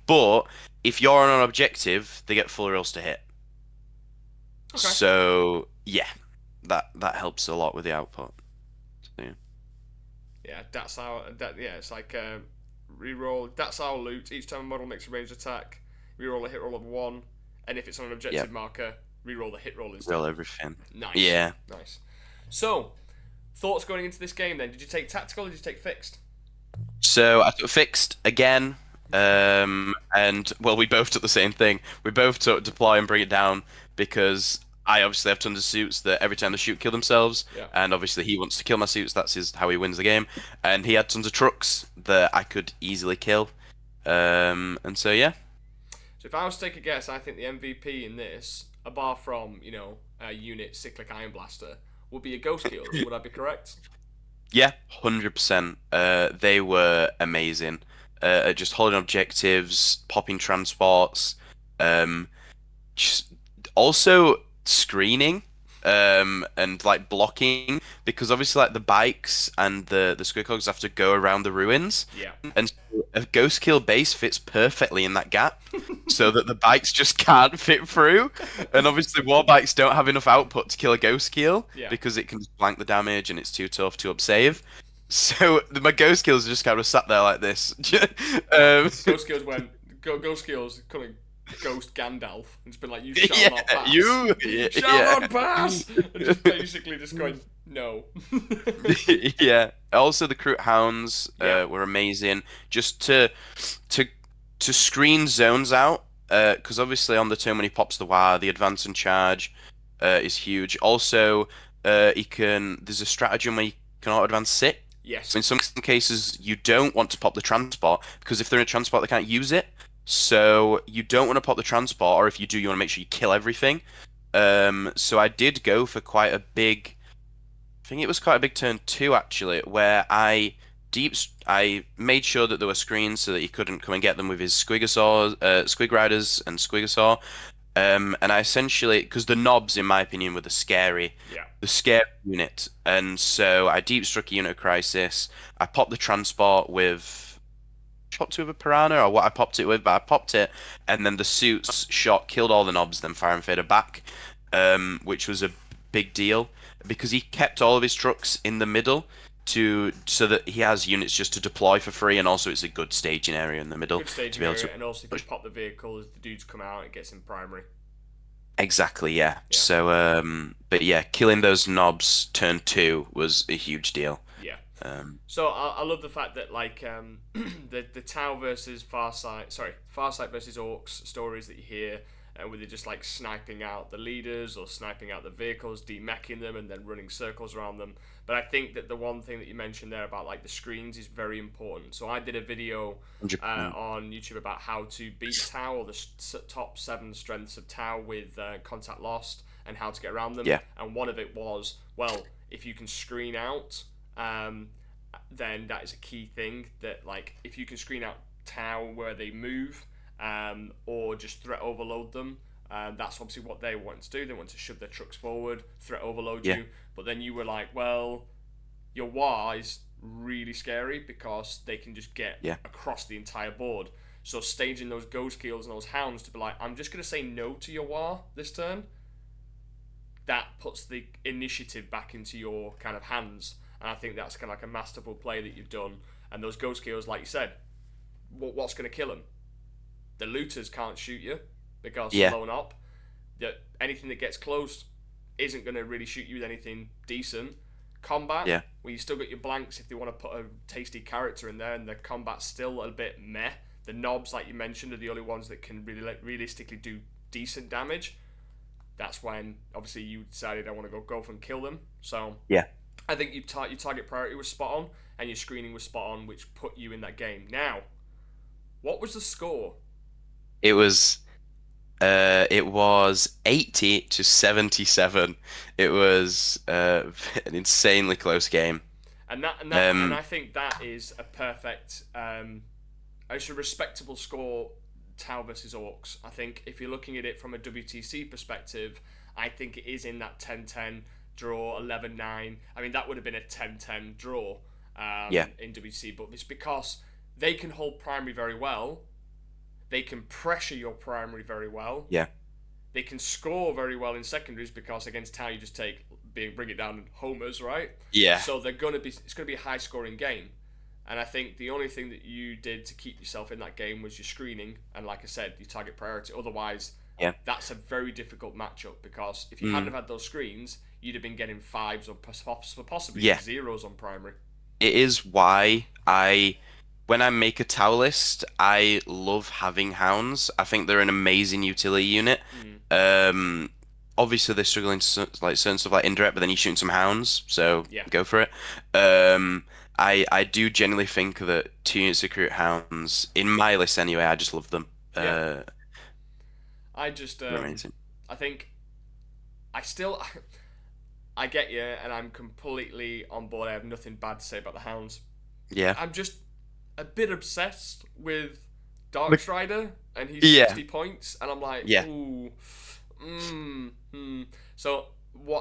But if you're on an objective, they get full rolls to hit. Okay. So yeah, that helps a lot with the output. So, yeah. Yeah, that's how. Yeah, it's like reroll. That's our loot. Each time a model makes a ranged attack, reroll a hit roll of 1, and if it's on an objective Yep. marker, reroll the hit roll instead. Roll everything. Nice. Yeah. Nice. So, thoughts going into this game then? Did you take tactical or did you take fixed? So I took fixed again. And well, we both took the same thing. We both took deploy and bring it down because I obviously have tons of suits that every time they shoot kill themselves, Yeah. and obviously he wants to kill my suits. How he wins the game. And he had tons of trucks that I could easily kill. And so yeah, So if I was to take a guess, I think the MVP in this, apart from, a unit cyclic iron blaster, would be a ghost kills. Would I be correct? yeah, 100%. They were amazing. At just holding objectives, popping transports, um, just also screening and like blocking because obviously like the bikes and the squidcogs have to go around the ruins Yeah. and so a ghost kill base fits perfectly in that gap so that the bikes just can't fit through, and obviously war bikes don't have enough output to kill a ghost kill Yeah. because it can just blank the damage and it's too tough to upsave. So my ghost kills just kind of sat there like this. Ghost kills went. Ghost kills couldn't ghost Gandalf and just been like, you shall Yeah, not pass. yeah, Shall not pass. And just basically just going no. yeah. Also, the Crute Hounds Yeah. were amazing. Just to to screen zones out, because obviously on the turn when he pops the wire, the advance and charge is huge. Also, there's a stratagem where you can auto advance sit. Yes. So in some cases, you don't want to pop the transport because if they're in a transport, they can't use it. So you don't want to pop the transport, or if you do, you want to make sure you kill everything. So I did go for quite a big. I think it was quite a big turn 2 actually, where I made sure that there were screens so that he couldn't come and get them with his Squig Riders and Squigosaur. And I essentially, because the knobs, in my opinion, were Yeah. the scary unit, and so I deep struck a unit of Crisis. I popped the transport with, popped it with a Piranha or what I popped it with, but I popped it, and then the suits shot, killed all the knobs, then Fire and Fader back, which was a big deal because he kept all of his trucks in the middle so that he has units just to deploy for free, and also it's a good staging area in the middle Good to staging be able area, to. and also if you pop the vehicle as the dudes come out, it gets in primary. Exactly, yeah. Yeah. So, but yeah, killing those knobs turn 2 was a huge deal. Yeah. Um, So I love the fact that like the Tau versus Farsight versus Orks stories that you hear, where they're just like sniping out the leaders or sniping out the vehicles, demeching them, and then running circles around them. But I think that the one thing that you mentioned there about like the screens is very important. So I did a video 100%. on YouTube about how to beat Tau, or the top 7 strengths of Tau with contact lost, and how to get around them. Yeah. And one of it was, well, if you can screen out, then that is a key thing. That like if you can screen out Tau where they move, or just threat overload them. That's obviously what they want to do. They want to shove their trucks forward, threat overload Yeah. you. But then you were like, well, your War is really scary because they can just get Yeah. across the entire board. So staging those ghost kills and those hounds to be like, I'm just going to say no to your War this turn, that puts the initiative back into your kind of hands. And I think that's kind of like a masterful play that you've done. And those ghost kills, like you said, what's going to kill them? The looters can't shoot you because they're blown up. Anything that gets close isn't going to really shoot you with anything decent. Combat, well, you still got your blanks if they want to put a tasty character in there, and the combat's still a bit meh. The knobs, like you mentioned, are the only ones that can really realistically do decent damage. That's when obviously you decided I want to go for and kill them. So Yeah. I think your target priority was spot on, and your screening was spot on, which put you in that game. Now, what was the score? It was it was 80 to 77. It was an insanely close game. And Um I think that is a perfect, it's a respectable score. Tau versus Orks. I think if you're looking at it from a WTC perspective, I think it is in that 10-10 draw, 11-9. I mean, that would have been a 10-10 draw yeah. in WTC, but it's because they can hold primary very well. They can pressure your primary very well. Yeah. They can score very well in secondaries because against Tau you just bring it down in homers, right? Yeah. So it's going to be a high scoring game. And I think the only thing that you did to keep yourself in that game was your screening and, like I said, your target priority. Otherwise, Yeah. that's a very difficult matchup because if you Mm. hadn't have had those screens, you'd have been getting fives or possibly Yeah. zeros on primary. It is why when I make a Tau list, I love having hounds. I think they're an amazing utility unit. Mm. Um, Obviously they're struggling to like certain stuff like indirect, but then you're shooting some hounds, so Yeah. go for it. Um, I do genuinely think that 2 units of recruit hounds in my list anyway. I just love them. Yeah. I just, They're amazing. I think I still, I get you, and I'm completely on board. I have nothing bad to say about the hounds. Yeah. I'm just a bit obsessed with Look- Darkstrider and he's Yeah. 60 points, and I'm like, Yeah. ooh, So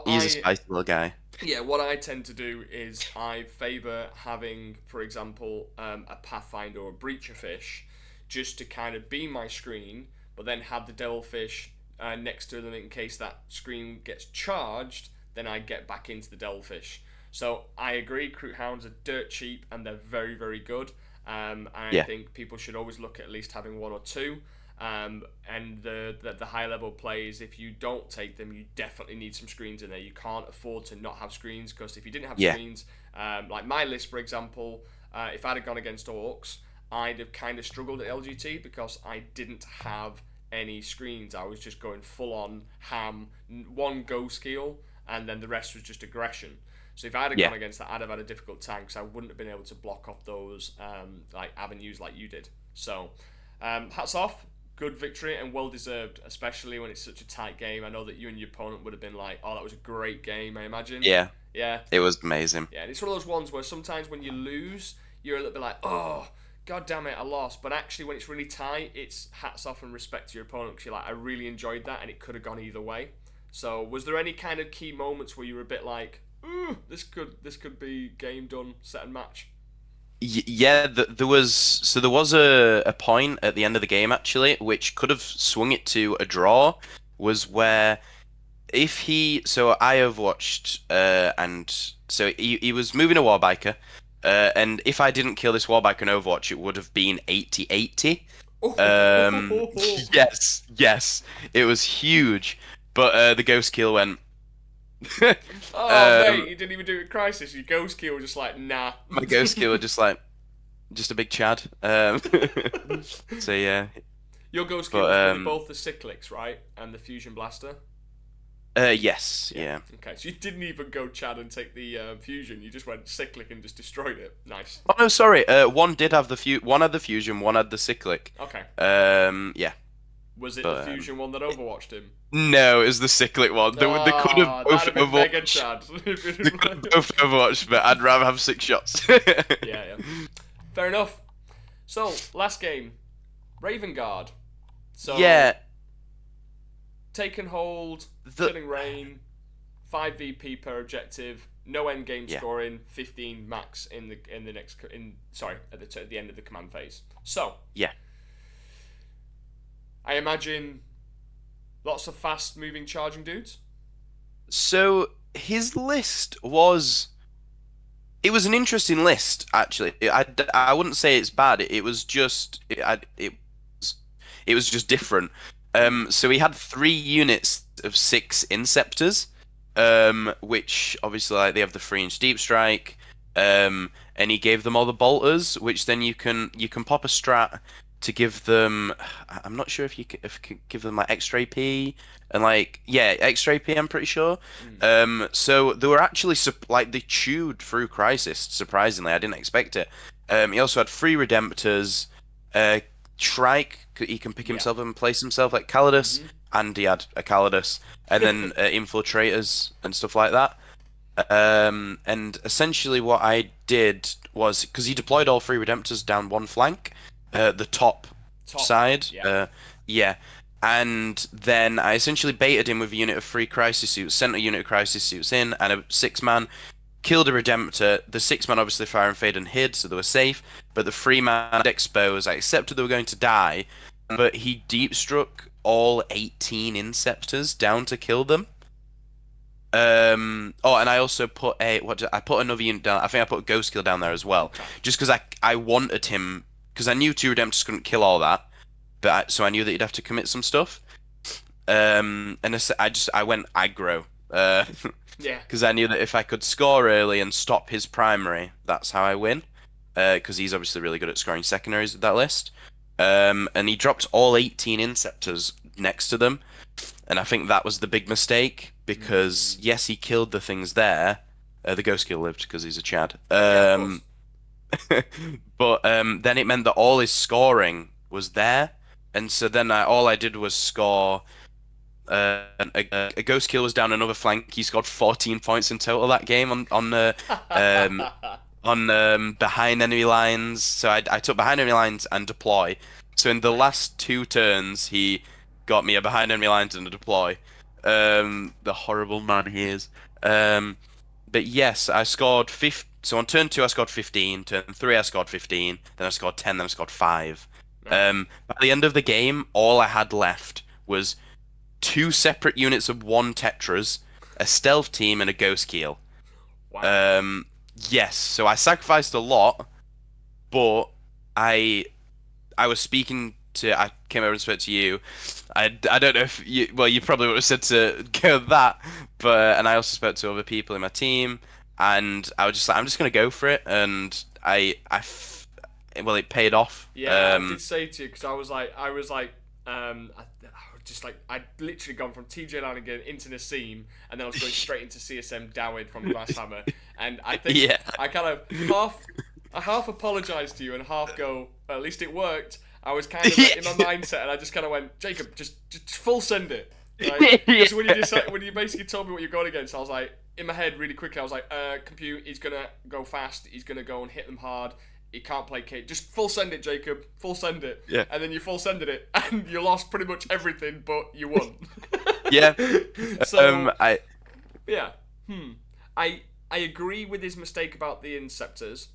He's a spicy little guy. what I tend to do is I favour having, for example, a Pathfinder or a Breacher Fish, just to kind of be my screen, but then have the Devilfish next to them in case that screen gets charged. Then I get back into the Devilfish. So I agree, Recruit Hounds are dirt cheap and they're very, very good. And I think people should always look at least having one or two. And the high level plays, if you don't take them, you definitely need some screens in there. You can't afford to not have screens, because if you didn't have screens, like my list, for example, if I'd have gone against Orks, I'd have kind of struggled at LGT because I didn't have any screens. I was just going full on ham, one go skill, and then the rest was just aggression. So if I'd have gone against that, I'd have had a difficult time because I wouldn't have been able to block off those like avenues like you did. So hats off, good victory and well deserved, especially when it's such a tight game. I know that you and your opponent would have been like, "Oh, that was a great game," I imagine. Yeah. Yeah. It was amazing. Yeah, and it's one of those ones where sometimes when you lose, you're a little bit like, "Oh, god damn it, I lost." But actually, when it's really tight, it's hats off and respect to your opponent because you're like, "I really enjoyed that, and it could have gone either way." So, was there any kind of key moments where you were a bit like, "Ooh, this could be game done, set and match"? Yeah, there was a point at the end of the game actually, which could have swung it to a draw, was where if he so I overwatched and so he was moving a warbiker, and if I didn't kill this warbiker in Overwatch, it would have been 80-80. Yes, it was huge, but the ghost kill went. Oh, mate, you didn't even do it with Crisis. Your ghost kill was just like, nah. My ghost kill was just a big Chad. So yeah. Your ghost kill But was probably both the Cyclics, right? And the Fusion Blaster? yes, yeah. Okay, so you didn't even go Chad and take the Fusion. You just went Cyclic and just destroyed it. Nice. Oh no, sorry. One did have one had the fusion, one had the cyclic. Okay. Yeah. Was it But, the Fusion one that overwatched him? No, it was the cyclic one. They could have both that'd have been mega overwatched. Chad. They could have both overwatched, but I'd rather have 6 shots. Yeah. Fair enough. So, last game. Raven Guard. So, Yeah. take and hold, killing rain, 5 VP per objective, no end game scoring, 15 max at the end of the command phase. So, Yeah. I imagine lots of fast moving charging dudes. So his list was. It was an interesting list, actually. I wouldn't say it's bad. It was just it was just different. So he had 3 units of 6 Inceptors, which obviously like they have the 3-inch deep strike, and he gave them all the bolters, which then you can pop a strat to give them. I'm not sure if you could give them like extra AP and like yeah, extra AP. I'm pretty sure. Mm. So they were actually like they chewed through Crisis. Surprisingly, I didn't expect it. He also had three Redemptors, uh, Shrike. He can pick Yeah. himself up and place himself like Calidus, Mm-hmm. and he had a Calidus, and then Infiltrators and stuff like that. And essentially what I did was because he deployed all three Redemptors down one flank, the top Top. side, Yeah. yeah, and then I essentially baited him with a unit of three Crisis Suits, sent a unit of Crisis Suits in, and a six-man, killed a Redemptor. The six-man obviously fire and fade and hid, so they were safe, but the three-man exposed. I accepted they were going to die, but he deep struck all 18 Inceptors down to kill them. Oh, and I also put I put another unit down. I think I put a Ghost Kill down there as well, Okay. just because I wanted him because I knew two Redemptors couldn't kill all that, but so I knew that he'd have to commit some stuff. And I went aggro, Yeah. because I knew that if I could score early and stop his primary, that's how I win. Because he's obviously really good at scoring secondaries with that list. And he dropped all 18 Inceptors next to them. And I think that was the big mistake because Mm. yes, he killed the things there. The Ghost Kill lived because he's a Chad. Yeah, of course. But then it meant that all his scoring was there, and so then all I did was score. A Ghost Kill was down another flank. He scored 14 points in total that game um, behind enemy lines. So I took behind enemy lines and deploy. So in the last two turns, he got me a behind enemy lines and a deploy. The horrible man he is. But yes, I scored 50. So on turn two, I scored 15. Turn three, I scored 15. Then I scored 10. Then I scored 5. Right. By the end of the game, all I had left was two separate units of one Tetras, a stealth team, and a Ghost Keel. Wow. Um, yes, so I sacrificed a lot, but I I was speaking to I came over and spoke to you. I don't know if you well you probably would have said to go that, but and I also spoke to other people in my team, and I was just like I'm just gonna go for it, and well it paid off. Yeah, I did say to you because I was just like I'd literally gone from TJ Lanigan into Nassim, and then I was going straight into CSM Dawid from Glasshammer, and I think Yeah. I kind of I half apologized to you and half go, well, at least it worked. I was kind of in my mindset, and I just kind of went, Jacob, just full send it. Right? Because when you basically told me what you're going against, I was like, in my head, really quickly, I was like, compute, he's gonna go fast, he's gonna go and hit them hard. He can't play Kate. Just full send it, Jacob. Full send it. Yeah. And then you full sended it, and you lost pretty much everything, but you won. Yeah. So I yeah, I I agree with his mistake about the Inceptors.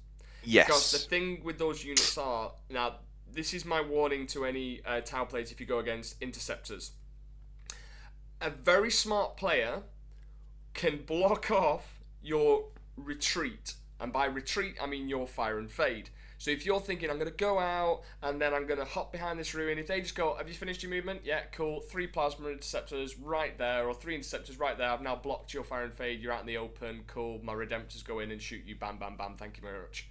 Because the yes. thing with those units are now, this is my warning to any Tau players if you go against interceptors. A very smart player can block off your retreat, and by retreat I mean your fire and fade. So if you're thinking I'm gonna go out and then I'm gonna hop behind this ruin, if they just go, have you finished your movement? Yeah, cool. 3 plasma interceptors right there, or 3 interceptors right there. I've now blocked your fire and fade. You're out in the open. Cool. My redemptors go in and shoot you. Bam, bam, bam. Thank you very much.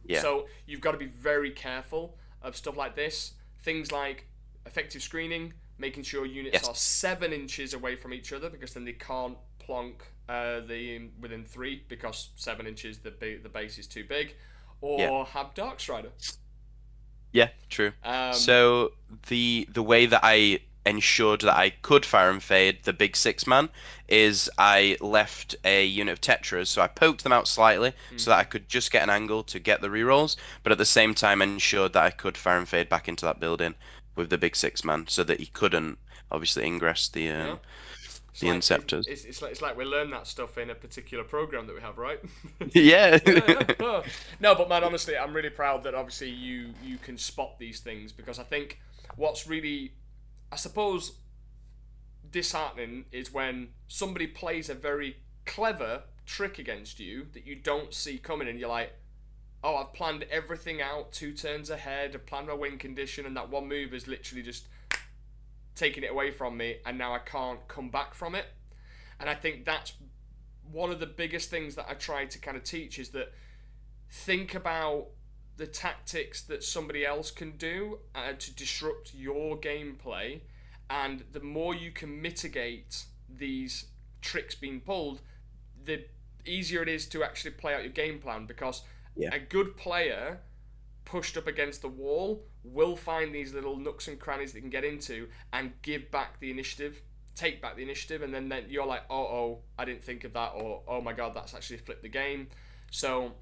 Yeah. So you've got to be very careful of stuff like this. Things like effective screening, making sure units are Yes. 7 inches away from each other because then they can't plonk the within 3 because 7 inches the base is too big, Yeah. or have Dark Strider. Yeah, true. Um, So the way that I ensured that I could fire and fade the big six man is I left a unit of Tetras, so I poked them out slightly so that I could just get an angle to get the rerolls, but at the same time ensured that I could fire and fade back into that building with the big six man so that he couldn't obviously ingress yeah, it's the like Inceptors. it's like we learn that stuff in a particular program that we have, right? Yeah. Yeah, yeah. Oh. No, but man, honestly, I'm really proud that obviously you can spot these things because I think what's really, I suppose, disheartening is when somebody plays a very clever trick against you that you don't see coming, and you're like, oh, I've planned everything out 2 turns ahead, I've planned my win condition, and that one move is literally just taking it away from me, and now I can't come back from it. And I think that's one of the biggest things that I try to kind of teach is that think about the tactics that somebody else can do to disrupt your gameplay, and the more you can mitigate these tricks being pulled, the easier it is to actually play out your game plan, because Yeah. a good player pushed up against the wall will find these little nooks and crannies they can get into and give back the initiative, take back the initiative, and then you're like, oh, I didn't think of that, or oh my god, that's actually flipped the game. So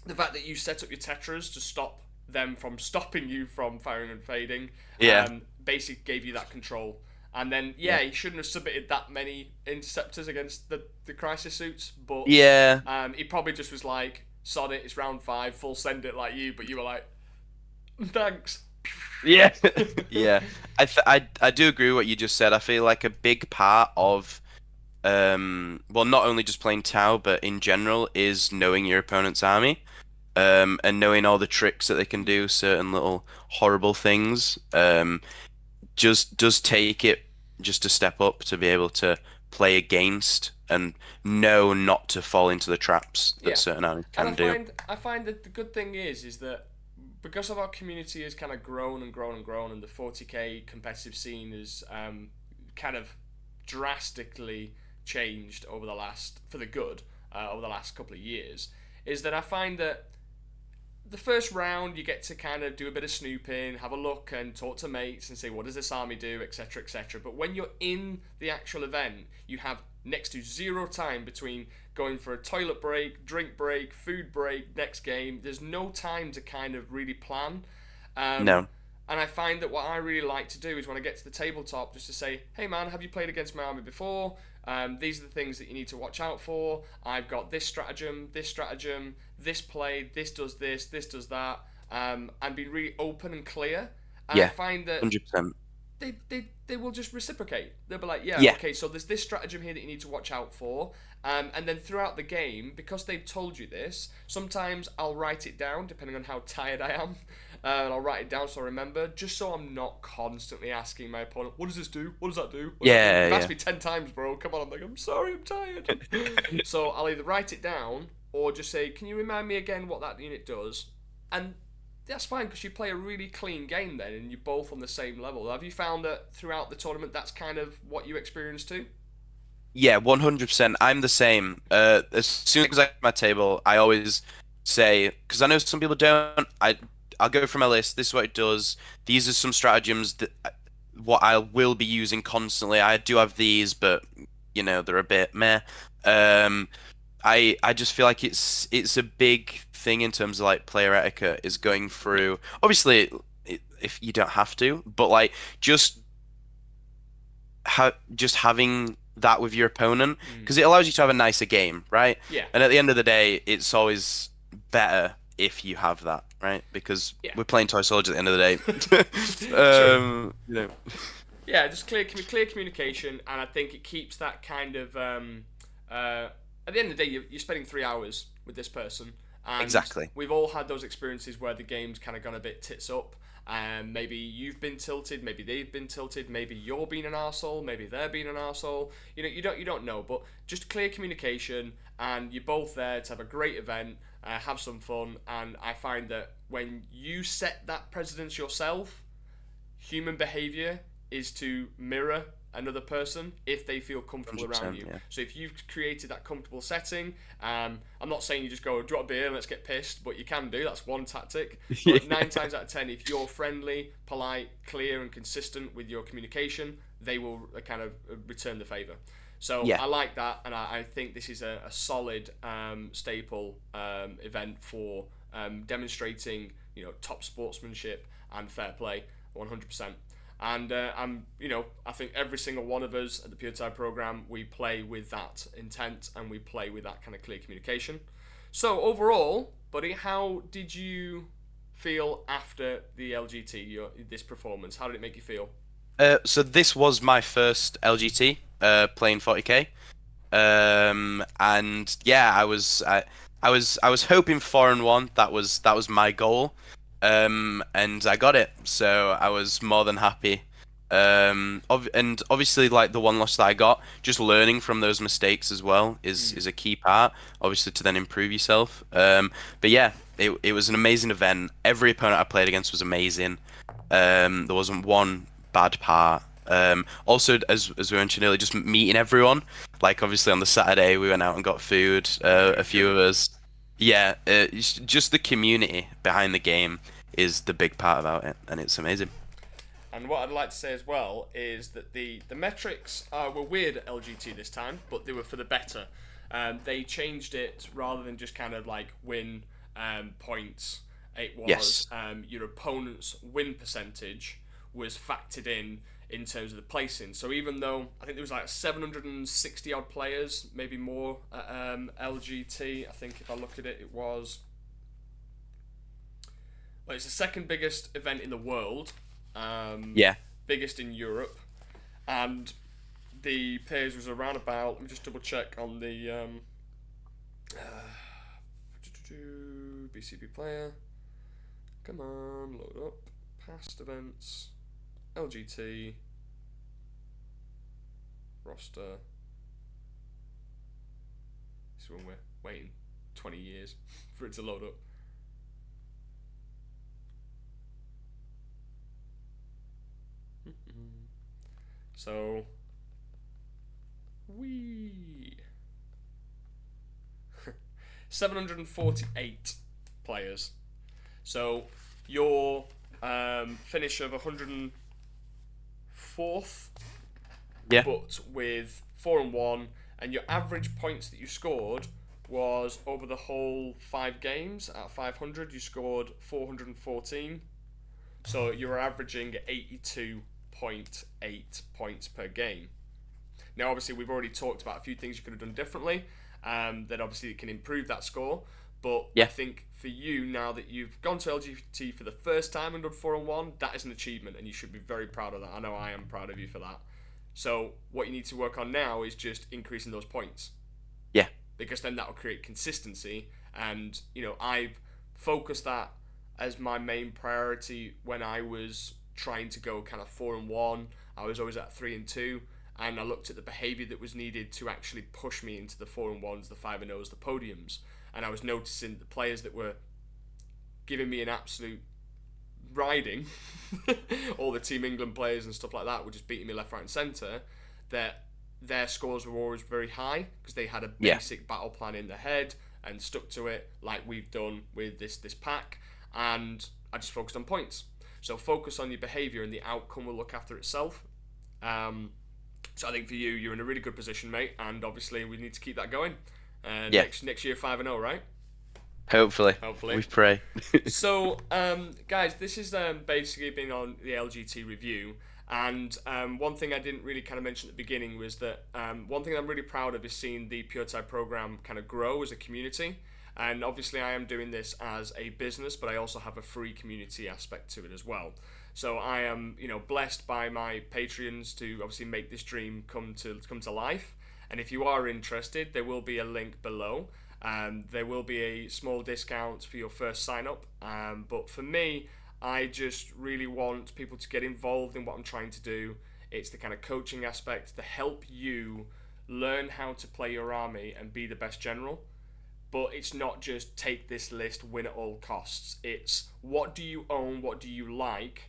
the fact that you set up your tetras to stop them from stopping you from firing and fading, Yeah. basically gave you that control. And then, Yeah. he shouldn't have submitted that many interceptors against the crisis suits, but Yeah. he probably just was like, sod it, it's round 5, full send it like you, but you were like, thanks. Yeah. Yeah. I do agree with what you just said. I feel like a big part of well, not only just playing Tau, but in general, is knowing your opponent's army. And knowing all the tricks that they can do, certain little horrible things. Just does take it just a step up to be able to play against and know not to fall into the traps that Yeah. certain armies And can do. I find that the good thing is that because of our community has kind of grown and grown and grown, and the 40k competitive scene is kind of drastically changed over the last, for the good, over the last couple of years, is that I find that the first round you get to kind of do a bit of snooping, have a look and talk to mates and say, what does this army do, etc, etc. But when you're in the actual event, you have next to zero time between going for a toilet break, drink break, food break, next game. There's no time to kind of really plan. No. And I find that what I really like to do is when I get to the tabletop, just to say, hey man, have you played against my army before? These are the things that you need to watch out for. I've got this stratagem, this play, this does that, and be really open and clear. And I Yeah. find that 100%. they will just reciprocate. They'll be like, yeah, Yeah. okay, so there's this stratagem here that you need to watch out for. And then throughout the game, because they've told you this, sometimes I'll write it down depending on how tired I am. And I'll write it down so I remember, just so I'm not constantly asking my opponent, what does this do? What does that do? What does that do? Yeah, You've asked yeah. me 10 times, bro. Come on, I'm like, I'm sorry, I'm tired. So I'll either write it down or just say, can you remind me again what that unit does? And that's fine because you play a really clean game then and you're both on the same level. Have you found that throughout the tournament that's kind of what you experienced too? Yeah, 100%. I'm the same. As soon as I get to my table, I always say, because I know some people don't, I'll go through my list. This is what it does. These are some stratagems that what I will be using constantly. I do have these, but they're a bit meh. Um, I just feel like it's a big thing in terms of like player etiquette is going through. Obviously, if you don't have to, but like just just having that with your opponent because it allows you to have a nicer game, right? Yeah, And at the end of the day, it's always better if you have that, right? Because yeah, we're playing toy soldiers at the end of the day. true. Yeah, just clear communication, and I think it keeps that kind of. At the end of the day, you're spending 3 hours with this person, and Exactly. we've all had those experiences where the game's kind of gone a bit tits up. Maybe you've been tilted, maybe they've been tilted, maybe you're being an arsehole, maybe they're being an arsehole. You don't know, but just clear communication, and you're both there to have a great event, have some fun, and I find that when you set that precedence yourself, human behavior is to mirror another person if they feel comfortable around 100%, you. yeah. So if you've created that comfortable setting, I'm not saying you just go drop a beer and let's get pissed, but you can do. That's one tactic. But 9 times out of 10, if you're friendly, polite, clear, and consistent with your communication, they will kind of return the favor. So Yeah. I like that, and I think this is a solid staple event for demonstrating top sportsmanship and fair play, 100%. And I think every single one of us at the Puretide program, we play with that intent and we play with that kind of clear communication. So overall, buddy, how did you feel after the LGT, this performance? How did it make you feel? So this was my first LGT, playing 40k. And yeah, I was hoping 4-1. That was my goal. And I got it. So I was more than happy. And obviously, like the one loss that I got, just learning from those mistakes as well is a key part. Obviously, to then improve yourself. But yeah, it was an amazing event. Every opponent I played against was amazing. There wasn't one bad part. Also, as we mentioned earlier, just meeting everyone. Like obviously on the Saturday we went out and got food. Yeah, A few good. of us. Yeah, just the community behind the game is the big part about it, and it's amazing. And what I'd like to say as well is that the metrics were weird at LGT this time, but they were for the better. They changed it rather than just kind of like win points. It was Yes. your opponent's win percentage was factored in terms of the placing. So even though I think there was like 760 odd players, maybe more at LGT, I think if I look at it, it was. Well, it's the second biggest event in the world, um, Yeah. biggest in Europe, and the players was around about. Let me just double check on the BCB player. Come on, load up. Past events, LGT roster. This is when we're waiting 20 years for it to load up. So we 748 players. So your finish of 104th, Yeah. but with 4-1, and your average points that you scored was over the whole 5 games at 500. You scored 414. So you were averaging 82.8 points per game. Now, obviously, we've already talked about a few things you could have done differently. That obviously can improve that score. But I Yeah. think for you, now that you've gone to LGT for the first time and done 4-1, that is an achievement, and you should be very proud of that. I know I am proud of you for that. So what you need to work on now is just increasing those points, Yeah. because then that will create consistency. And I've focused that as my main priority when I was trying to go kind of 4-1. I was always at 3-2, and I looked at the behaviour that was needed to actually push me into the 4-1s, the 5-0s, the podiums, and I was noticing the players that were giving me an absolute riding, all the Team England players and stuff like that were just beating me left, right, and centre. That their scores were always very high because they had a Yeah. basic battle plan in their head and stuck to it, like we've done with this pack. And I just focused on points. So focus on your behaviour, and the outcome will look after itself. So I think for you, you're in a really good position, mate. And obviously, we need to keep that going. Yeah. Next year, 5-0, right? Hopefully. Hopefully. We pray. So, guys, this is basically been on the LGT review. And one thing I didn't really kind of mention at the beginning was that one thing I'm really proud of is seeing the Puretide program kind of grow as a community. And obviously, I am doing this as a business, but I also have a free community aspect to it as well. So I am, blessed by my Patreons to obviously make this dream come to life. And if you are interested, there will be a link below. There will be a small discount for your first sign up. But for me, I just really want people to get involved in what I'm trying to do. It's the kind of coaching aspect to help you learn how to play your army and be the best general. But it's not just take this list, win at all costs. It's what do you own, what do you like?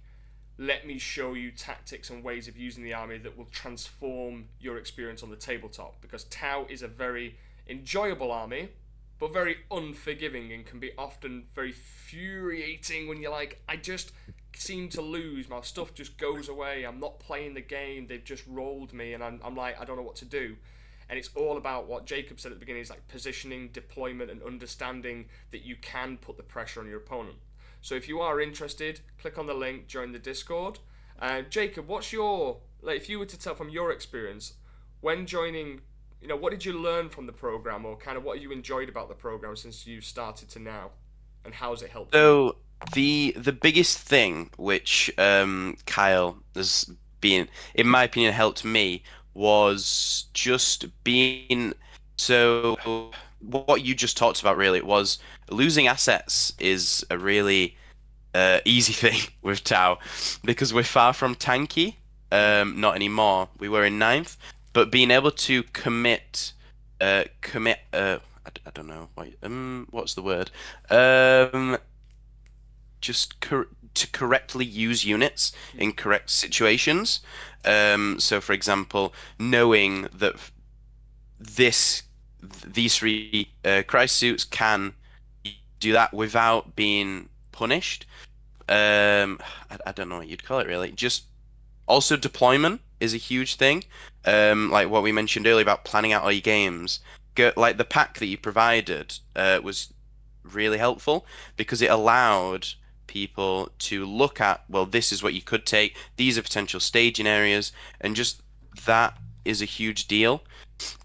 Let me show you tactics and ways of using the army that will transform your experience on the tabletop. Because Tau is a very enjoyable army, but very unforgiving, and can be often very infuriating when you're like, I just seem to lose. My stuff just goes away. I'm not playing the game. They've just rolled me, and I'm like, I don't know what to do. And it's all about what Jacob said at the beginning, is like positioning, deployment, and understanding that you can put the pressure on your opponent. So if you are interested, click on the link, join the Discord. Jacob, what's your, like, if you were to tell from your experience, when joining, what did you learn from the program, or kind of what you enjoyed about the program since you started to now, and how's it helped you? So the biggest thing which Kyle has been, in my opinion, helped me was just being so what you just talked about really was losing assets is a really easy thing with Tau because we're far from tanky. Not anymore. We were in ninth, but being able to commit I don't know. What's the word? Um, just to correctly use units in correct situations. So, for example, knowing that this these three crisis suits can do that without being punished. I don't know what you'd call it really. Just also deployment is a huge thing. Like what we mentioned earlier about planning out all your games. Like the pack that you provided was really helpful because it allowed people to look at, well, this is what you could take, these are potential staging areas, and just that is a huge deal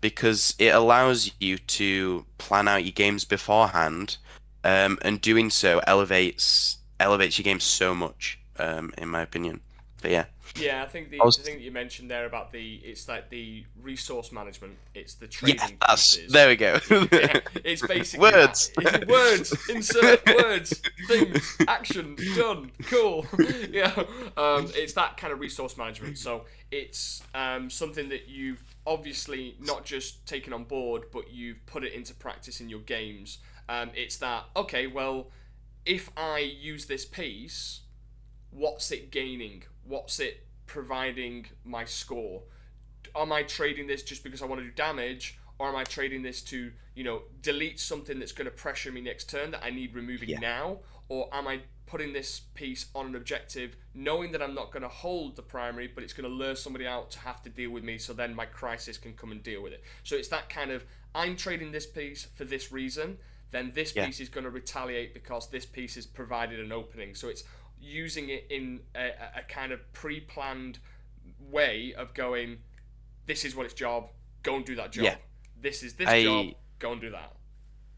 because it allows you to plan out your games beforehand, and doing so elevates your game so much, in my opinion. But yeah, Yeah, I think I the was thing that you mentioned there about it's like the resource management, it's the yeah, trading that's pieces. there we go. Yeah, it's basically that. Words. Words, insert words, things, actions, done, cool. Yeah, it's that kind of resource management. So it's something that you've obviously not just taken on board, but you've put it into practice in your games. It's that, okay, well, if I use this piece, what's it gaining? What's it providing my score? Am I trading this just because I want to do damage, or am I trading this to, delete something that's going to pressure me next turn that I need removing Yeah, now? Or am I putting this piece on an objective knowing that I'm not going to hold the primary, but it's going to lure somebody out to have to deal with me, so then my crisis can come and deal with it? So it's that kind of, I'm trading this piece for this reason, then this yeah, piece is going to retaliate because this piece has provided an opening. So it's using it in a kind of pre-planned way of going, this is what its job, go and do that yeah. job. This is this job, I go and do that.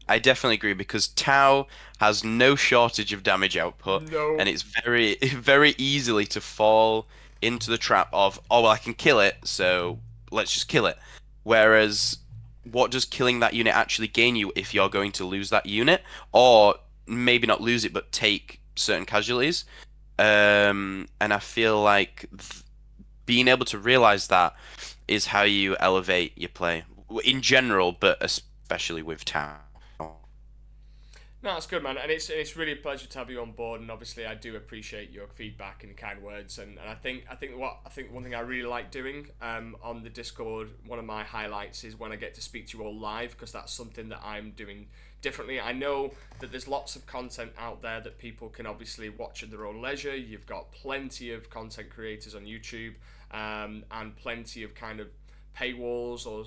I definitely agree because Tau has no shortage of damage output, and No. it's very very easily to fall into the trap of, oh well, I can kill it, so let's just kill it. Whereas, what does killing that unit actually gain you if you're going to lose that unit, or maybe not lose it, but take certain casualties? And I feel like being able to realize that is how you elevate your play in general, but especially with Tau. No, that's good, man, and it's really a pleasure to have you on board. And obviously, I do appreciate your feedback and kind words. And I think one thing I really like doing on the Discord, one of my highlights is when I get to speak to you all live, because that's something that I'm doing differently. I know that there's lots of content out there that people can obviously watch at their own leisure. You've got plenty of content creators on YouTube, and plenty of kind of paywalls, or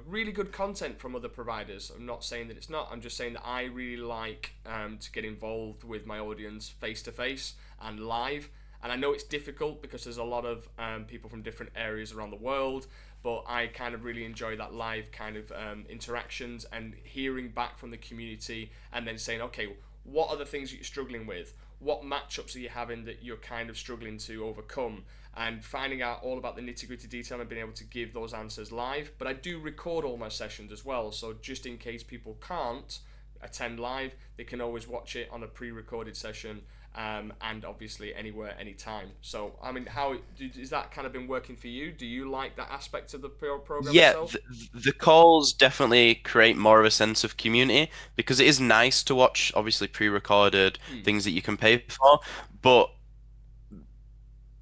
really good content from other providers. I'm not saying that it's not. I'm just saying that I really like to get involved with my audience face to face and live. And I know it's difficult because there's a lot of people from different areas around the world, but I kind of really enjoy that live kind of interactions and hearing back from the community, and then saying, okay, what are the things that you're struggling with? What matchups are you having that you're kind of struggling to overcome? And finding out all about the nitty gritty detail and being able to give those answers live. But I do record all my sessions as well, so just in case people can't attend live, they can always watch it on a pre recorded session, and obviously anywhere, anytime. So, I mean, how is that kind of been working for you? Do you like that aspect of the program Yeah, itself? the calls definitely create more of a sense of community because it is nice to watch, obviously, pre-recorded Hmm. things that you can pay for. But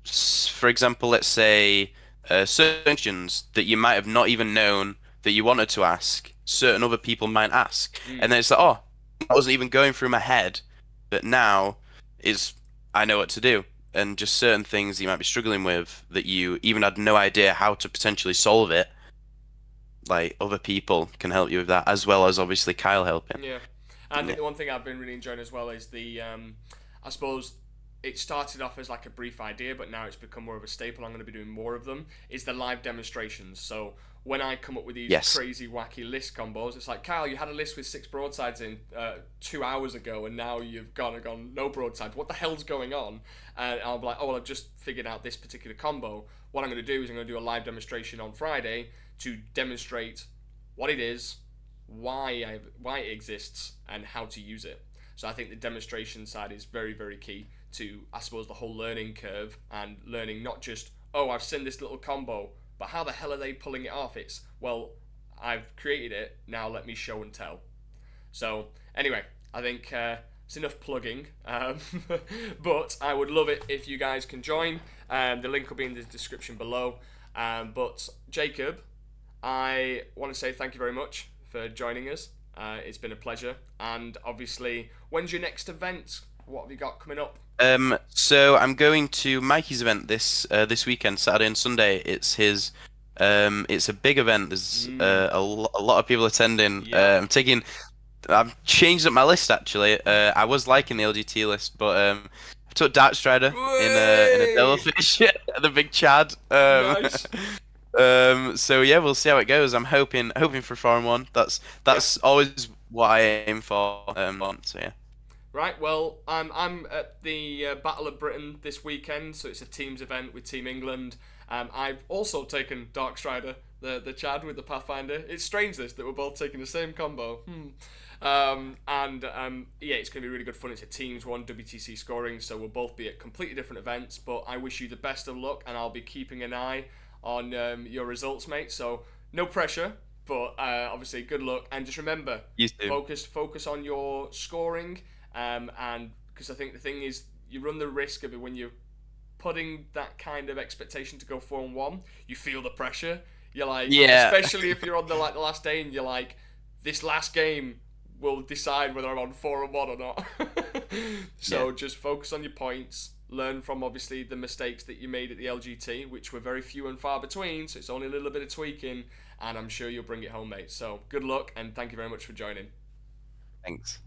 for example, let's say certain questions that you might have not even known that you wanted to ask, certain other people might ask, Hmm. and then it's like, oh, that wasn't even going through my head, but now is I know what to do. And just certain things you might be struggling with that you even had no idea how to potentially solve it, like other people can help you with that, as well as obviously Kyle helping. Yeah, and I Yeah. think the one thing I've been really enjoying as well is I suppose it started off as like a brief idea, but now it's become more of a staple. I'm going to be doing more of them. Is the live demonstrations. So when I come up with these Yes. crazy, wacky list combos, it's like, Kyle, you had a list with 6 broadsides in 2 hours ago, and now you've gone no broadsides. What the hell's going on? And I'll be like, oh well, I've just figured out this particular combo. What I'm going to do is I'm going to do a live demonstration on Friday to demonstrate what it is, why it exists, and how to use it. So I think the demonstration side is very, very key to, I suppose, the whole learning curve, and learning not just, oh, I've seen this little combo, but how the hell are they pulling it off? It's, well, I've created it, now let me show and tell. So anyway, I think it's enough plugging. But I would love it if you guys can join. The link will be in the description below. But Jacob, I want to say thank you very much for joining us. It's been a pleasure. And obviously, when's your next event? What have you got coming up? So I'm going to Mikey's event this weekend, Saturday and Sunday. It's a big event. There's a lot of people attending. Yeah. I've changed up my list actually. I was liking the LGT list, but I took Darkstrider in a Way! Devilfish, the big Chad. Nice. So yeah, we'll see how it goes. I'm hoping for foreign one. That's Yeah. that's always what I aim for. So yeah. Right, well, I'm at the Battle of Britain this weekend, so it's a teams event with Team England. I've also taken Darkstrider, the Chad with the Pathfinder. It's strange this that we're both taking the same combo. Yeah, it's going to be really good fun. It's a teams one WTC scoring, so we'll both be at completely different events. But I wish you the best of luck, and I'll be keeping an eye on your results, mate. So no pressure, but obviously good luck, and just remember, You too. focus on your scoring. And because I think the thing is, you run the risk of it when you're putting that kind of expectation to go 4-1. You feel the pressure. You're like, Yeah. especially if you're on the last day, and you're like, this last game will decide whether I'm on 4-1 or not. So Yeah. just focus on your points. Learn from obviously the mistakes that you made at the LGT, which were very few and far between. So it's only a little bit of tweaking, and I'm sure you'll bring it home, mate. So good luck, and thank you very much for joining. Thanks.